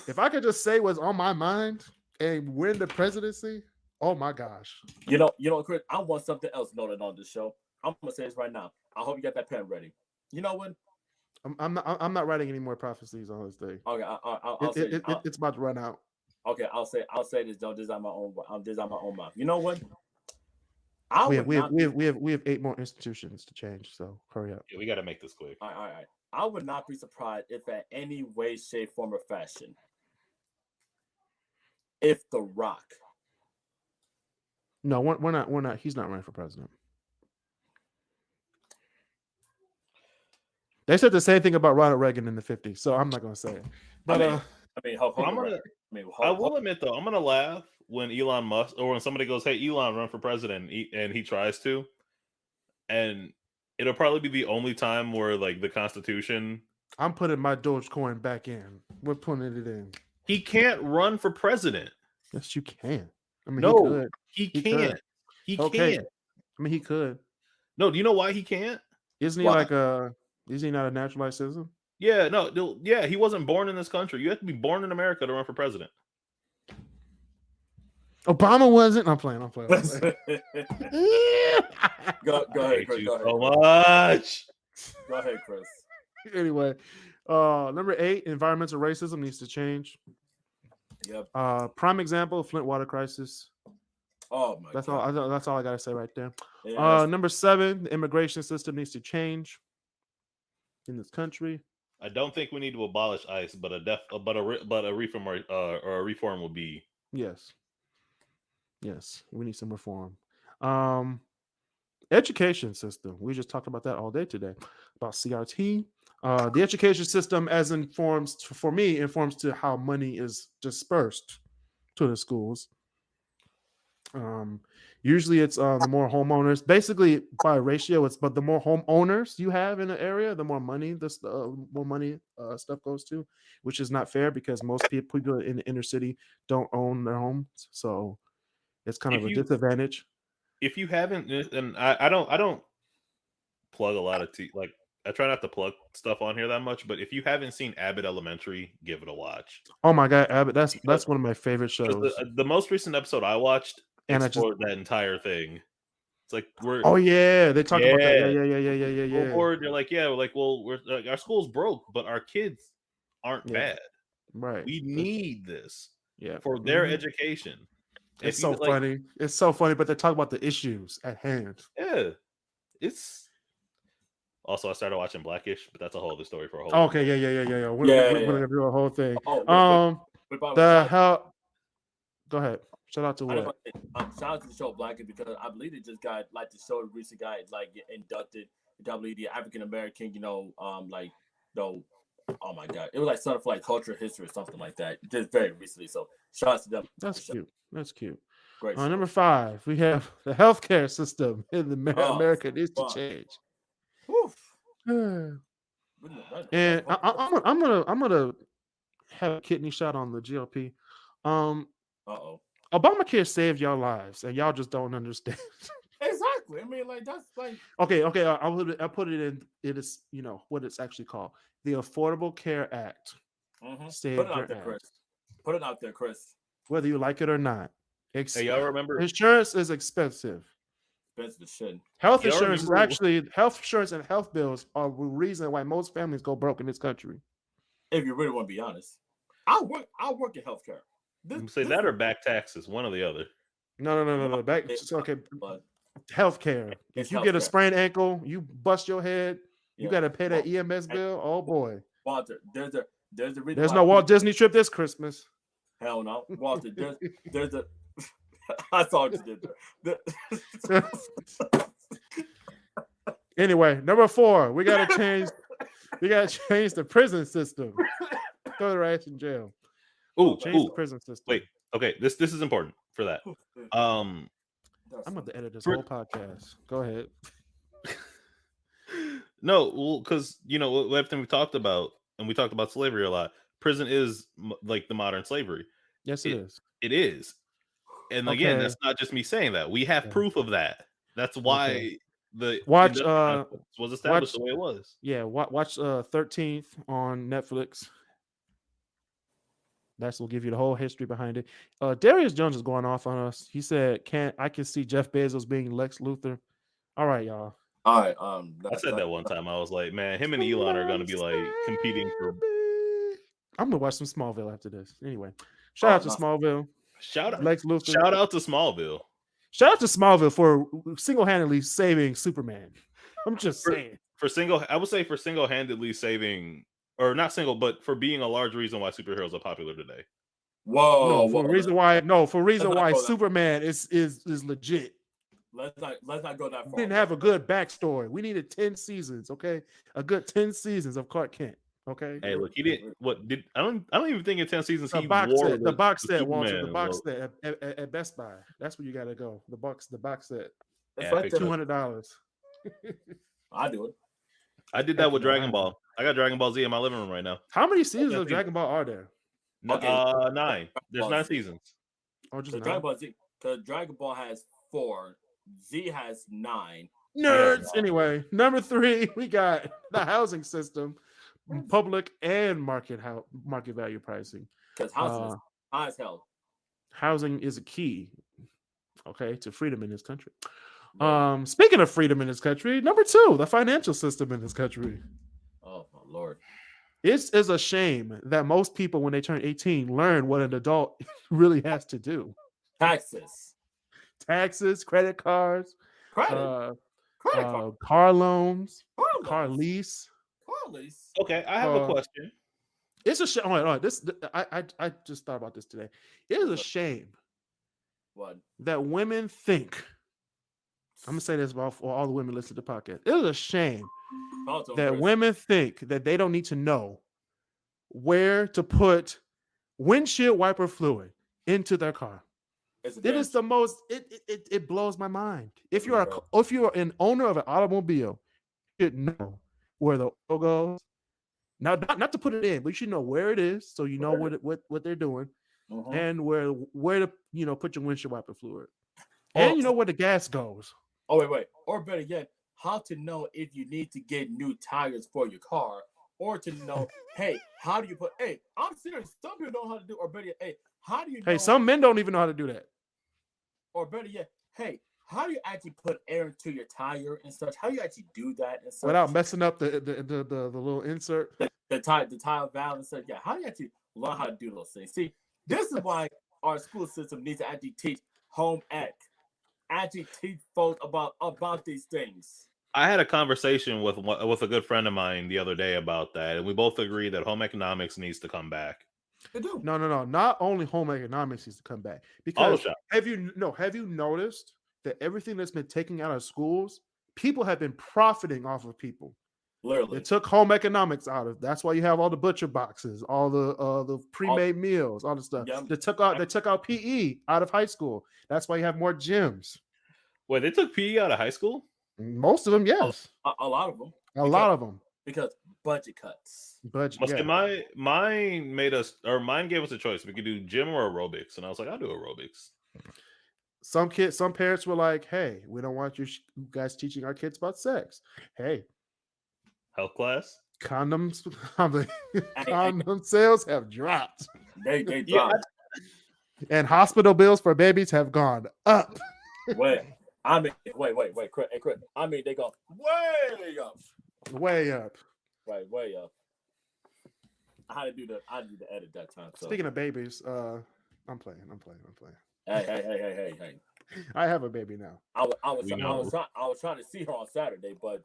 If I could just say what's on my mind and win the presidency, oh my gosh. You know, Kris, I want something else noted on this show. I'm gonna say this right now. I hope you got that pen ready. You know what? I'm not writing any more prophecies on this day. Okay, it's about to run out. Okay, I'll say this though. This is on my own mouth. You know what? We have 8 more institutions to change. So hurry up. Yeah, we got to make this quick. All right. I would not be surprised if, at any way, shape, form, or fashion, if The Rock. No, we're not. He's not running for president. They said the same thing about Ronald Reagan in the 50s, so I'm not going to say it. But I will admit though, I'm gonna laugh when Elon Musk or when somebody goes, "Hey, Elon, run for president," and he tries to, and it'll probably be the only time where like the Constitution. I'm putting my Dogecoin back in. We're putting it in. He can't run for president. Yes, you can. I mean, no, he can't. Could. He can't. I mean, he could. No, do you know why he can't? Isn't he Is he not a naturalized citizen? Yeah, no, yeah, he wasn't born in this country. You have to be born in America to run for president. Obama wasn't. I'm playing. Go ahead, Chris. Go ahead. So much. Go ahead, Chris. Anyway, number 8, environmental racism needs to change. Yep. Prime example, Flint water crisis. Oh my God. That's all I gotta say right there. Yeah, number 7, the immigration system needs to change in this country. I don't think we need to abolish ICE, but a reform or a reform would be. Yes, we need some reform. Education system. We just talked about that all day today about CRT. The education system, as informs to how money is dispersed to the schools. Usually it's the more homeowners, basically by ratio, but the more homeowners you have in an area, the more money stuff goes to, which is not fair because most people in the inner city don't own their homes, so it's kind of a disadvantage. If you haven't, and I don't plug a lot of like I try not to plug stuff on here that much, but if you haven't seen Abbott Elementary, give it a watch. Oh my God, Abbott! That's one of my favorite shows. The most recent episode I watched. And explored that entire thing. It's like we're they talk about that. Yeah. Or they're like, well, our school's broke, but our kids aren't bad. Right. We need this for their education. It's so funny. It's so funny, but they talk about the issues at hand. Yeah. It's also I started watching Blackish, but that's a whole other story for a whole. Okay, yeah. We're gonna do a whole thing. Go ahead. Shout out to what? Shout out to the show Blackish because I believe it just got the show recently got get inducted. I believe the African American, oh my God, it was something for cultural history or something like that. Just very recently. So shout out to them. That's cute. Great. Number 5, we have the healthcare system in America needs to change. And I'm gonna have a kidney shot on the GOP. Obamacare saved y'all lives, and y'all just don't understand. Exactly. I mean, that's okay. I'll put it in. It is what it's actually called, the Affordable Care Act. Saved Put it out there, Chris. Put it out there, Chris. Whether you like it or not. Hey, y'all remember? Insurance is expensive. Expensive shit. Health insurance health insurance and health bills are the reason why most families go broke in this country. If you really want to be honest, I'll work in healthcare. Say that or back taxes, one or the other. No. Back. Okay. Healthcare. If you get a sprained ankle, you bust your head, you got to pay that EMS bill. Oh boy. Walter, there's a reason. There's no Walt Disney trip this Christmas. Hell no, Walter. There's a. I saw what you did there. Anyway, number 4, we gotta change the prison system. Throw their ass in jail. Change the prison system. Wait, okay, this is important for that. I'm about to edit this whole podcast. Go ahead. No, well, because everything we talked about, and we talked about slavery a lot. Prison is like the modern slavery. Yes, it is. It is, and again, that's not just me saying that. We have proof of that. That's why the was established the way it was. Yeah, watch 13th on Netflix. That will give you the whole history behind it. Darius Jones is going off on us. He said, I can see Jeff Bezos being Lex Luthor. All right, y'all. All right. I said that one time. I was like, man, him and Elon are going to be competing for. I'm gonna watch some Smallville after this. Anyway, shout out to Smallville. Shout out Lex Luthor. Shout out to Smallville. Shout out to Smallville for single-handedly saving Superman. I'm just saying. I would say for single-handedly saving, or not single, but for being a large reason why superheroes are popular today. Whoa! For reason why Superman is legit. Let's not go that far. We didn't have a good backstory. We needed 10 seasons, okay? A good 10 seasons of Clark Kent, okay? Hey, look, he didn't. I don't even think in 10 seasons the he box wore set, the box set, Superman Walter, the box set at Best Buy. That's where you gotta go. The box set. It's right there. $200. I do it. I did that with Dragon Ball. I got Dragon Ball Z in my living room right now. How many seasons of Dragon Ball are there? 9. There's 9 seasons. Or just 9? Dragon Ball Z. Because Dragon Ball has 4. Z has 9. Nerds. Anyway, number 3, we got the housing system, public and market value pricing. Because housing is high as hell. Housing is a key, okay, to freedom in this country. Speaking of freedom in this country, number 2, the financial system in this country. Oh my Lord. It is a shame that most people, when they turn 18, learn what an adult really has to do. Taxes, credit cards, car loans, car lease. Okay, I have a question. It's a shame. I just thought about this today. It is a shame that women think. I'm gonna say this for all the women listening to the podcast. It is a shame that women think that they don't need to know where to put windshield wiper fluid into their car. It is the most. It blows my mind. If you're an owner of an automobile, you should know where the oil goes. Now, not to put it in, but you should know where it is, so you know what they're doing, and where to put your windshield wiper fluid, and you know where the gas goes. Oh wait, or better yet, how to know if you need to get new tires for your car, or to know, hey, how do you put? Hey, I'm serious. Some people know how to do, or better yet, hey, how do you? Hey, some men don't even know how to do that. Or better yet, hey, how do you actually put air into your tire and such? How do you actually do that and such? Without messing up the little insert, the tire valve and such. Yeah, how do you actually learn how to do those things? See, this is why our school system needs to actually teach home ec. Actually teach folks about these things. I had a conversation with a good friend of mine the other day about that, and we both agree that home economics needs to come back. They do. No. Not only home economics needs to come back, because have you noticed that everything that's been taken out of schools, people have been profiting off of people. Literally, they took home economics out of. That's why you have all the butcher boxes, all the pre-made meals, all the stuff. Yeah. They took out PE out of high school. That's why you have more gyms. Wait, they took PE out of high school? Most of them, yes. A lot of them. A lot of them. Because budget cuts. Mine gave us a choice. We could do gym or aerobics, and I was like, I'll do aerobics. Some parents were like, "Hey, we don't want you guys teaching our kids about sex." Hey, health class. Condoms. Condom sales have dropped. They dropped. And hospital bills for babies have gone up. Wait, Chris. I mean, they go way up. Way up. Right, way up. I had to do the edit that time. So. Speaking of babies, I'm playing. Hey. I have a baby now. I was trying to see her on Saturday, but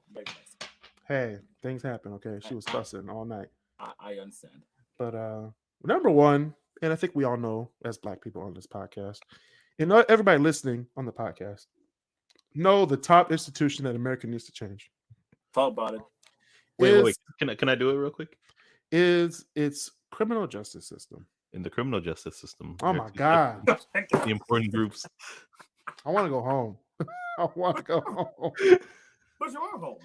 hey, things happen. Okay, she was fussing all night. I understand. But number one, and I think we all know as Black people on this podcast, and everybody listening on the podcast, know the top institution that America needs to change. Talk about it. Wait. Can I do it real quick? Is its criminal justice system. In the criminal justice system. Oh my God. The important groups. I want to go home. I want to go home. But you are home.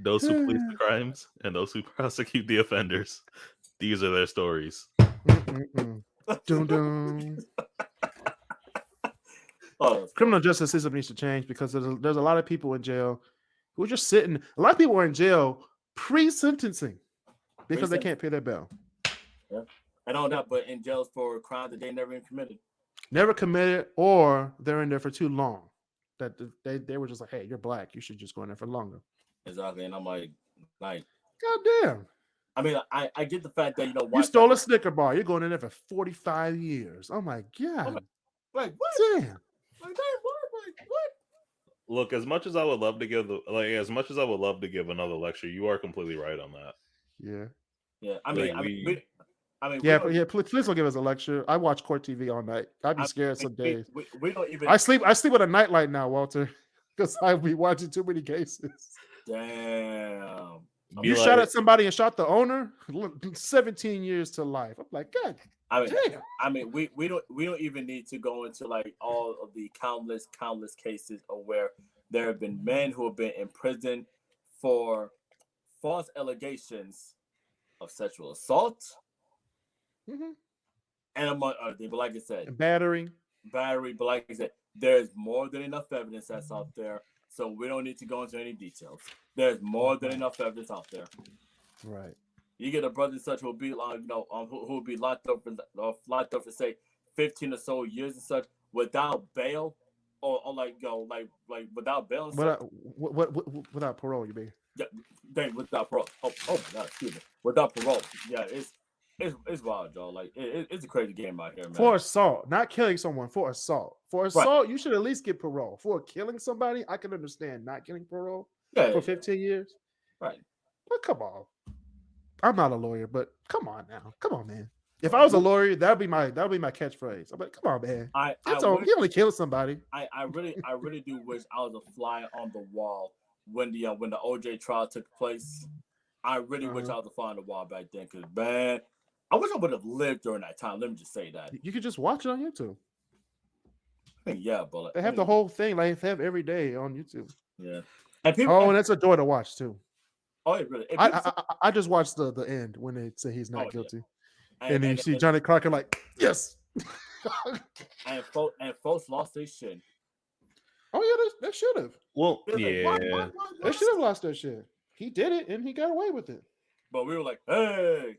Those who police the crimes and those who prosecute the offenders. These are their stories. Dun-dun. Criminal justice system needs to change because there's a lot of people in jail who are just sitting. A lot of people are in jail pre-sentencing because they can't pay their bail. Yeah, I don't know, but in jails for crimes that they never even committed. Never committed, or they're in there for too long. That they were just like, "Hey, you're Black. You should just go in there for longer." Exactly, and I'm like, God damn. I mean, I get the fact that you stole a Snicker bar. You're going in there for 45 years. Oh my God. Like what? Damn. Like that what? Like what? Look, as much as I would love to give another lecture, you are completely right on that. Yeah. Yeah, Please don't give us a lecture. I watch court TV all night. I'd be scared some days. We don't even. I sleep with a nightlight now, Walter, because I'll be watching too many cases. Damn. You shot at somebody and shot the owner. 17 years to life. I'm like, God. Damn. I mean, we don't even need to go into like all of the countless cases of where there have been men who have been in prison for false allegations of sexual assault, and among other things. But like I said, battery. But like I said, there's more than enough evidence that's out there, so we don't need to go into any details. There's more than enough evidence out there. Right. You get a brother and such who will be who will be locked up for say 15 or so years and such without bail, or without bail. Without parole, you mean? Yeah, dang, without parole. Oh my God, excuse me. Without parole. Yeah, it's wild, y'all. Like it's a crazy game out here, man. For assault, not killing someone. For assault. For assault, you should at least get parole. For killing somebody, I can understand not getting parole for 15 years. Right. But come on. I'm not a lawyer, but come on now. Come on, man. If I was a lawyer, that'd be my catchphrase. I'm like, come on, man. You only killed somebody. I really do wish I was a fly on the wall when the OJ trial took place. I really wish I was a fly on the wall back then, because man, I wish I would have lived during that time. Let me just say that. You could just watch it on YouTube. I mean, yeah, but they have the whole thing. Like they have every day on YouTube. Yeah. And that's a joy to watch too. Oh, it really. I just watched the end when they say he's not guilty, and then you see Johnny Crocker like, yes. and folks lost their shit. Oh yeah, they should have. Well, yeah, they should have lost their shit. He did it, and he got away with it. But we were like, hey.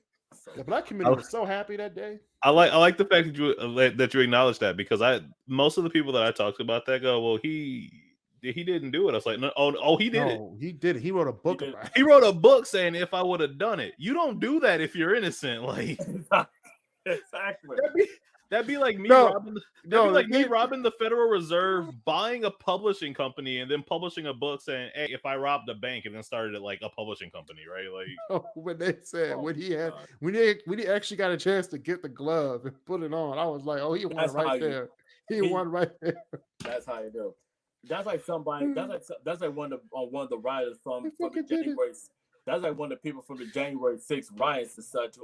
The black community was so happy that day. I like the fact that you acknowledge that, because most of the people that I talked about that go, well, he didn't do it. I was like, no, he did it. He did it. He wrote a book about it. He wrote a book saying, if I would have done it. You don't do that if you're innocent. Like exactly. That'd be like me robbing the Federal Reserve, buying a publishing company, and then publishing a book saying, hey, if I robbed a bank, and then started it like a publishing company, right? Like when they said when he actually got a chance to get the glove and put it on, I was like, oh, he won right there. He won right there. That's how you do. That's like somebody. That's like one of the rioters from the January. That's like one of the people from the January 6th riots and such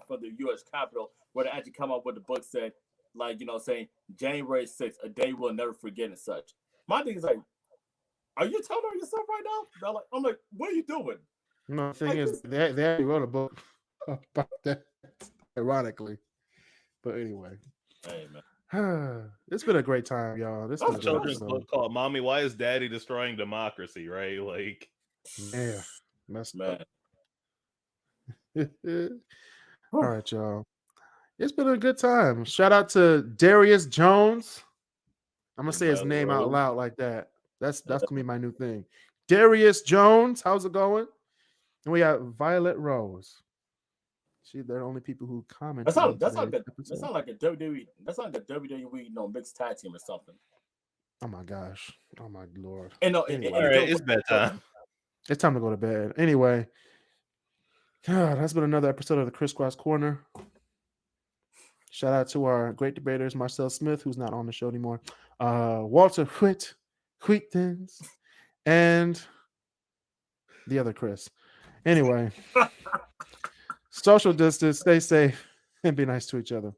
for the U.S. Capitol, where they actually come up with the book said, like, saying January 6th, a day we'll never forget and such. My thing is like, are you telling on yourself right now? I'm like, what are you doing? No, the thing is, they actually wrote a book about that, ironically. But anyway. Hey, man. It's been a great time, y'all. This is a children's book called "Mommy, Why Is Daddy Destroying Democracy?" Right? Like, yeah, messed up. All right, y'all. It's been a good time. Shout out to Darius Jones. I'm gonna say his name out loud like that. That's gonna be my new thing. Darius Jones, how's it going? And we got Violet Rose. They're the only people who comment. That's not like a WWE. That's not like a WWE mixed tag team or something. Oh my gosh! Oh my lord! All right, it's bedtime. It's time to go to bed. Anyway, God, that's been another episode of the KrisCross Corner. Shout out to our great debaters, Marcel Smith, who's not on the show anymore, Walter Wheatons, and the other Kris. Anyway. Social distance, stay safe, and be nice to each other.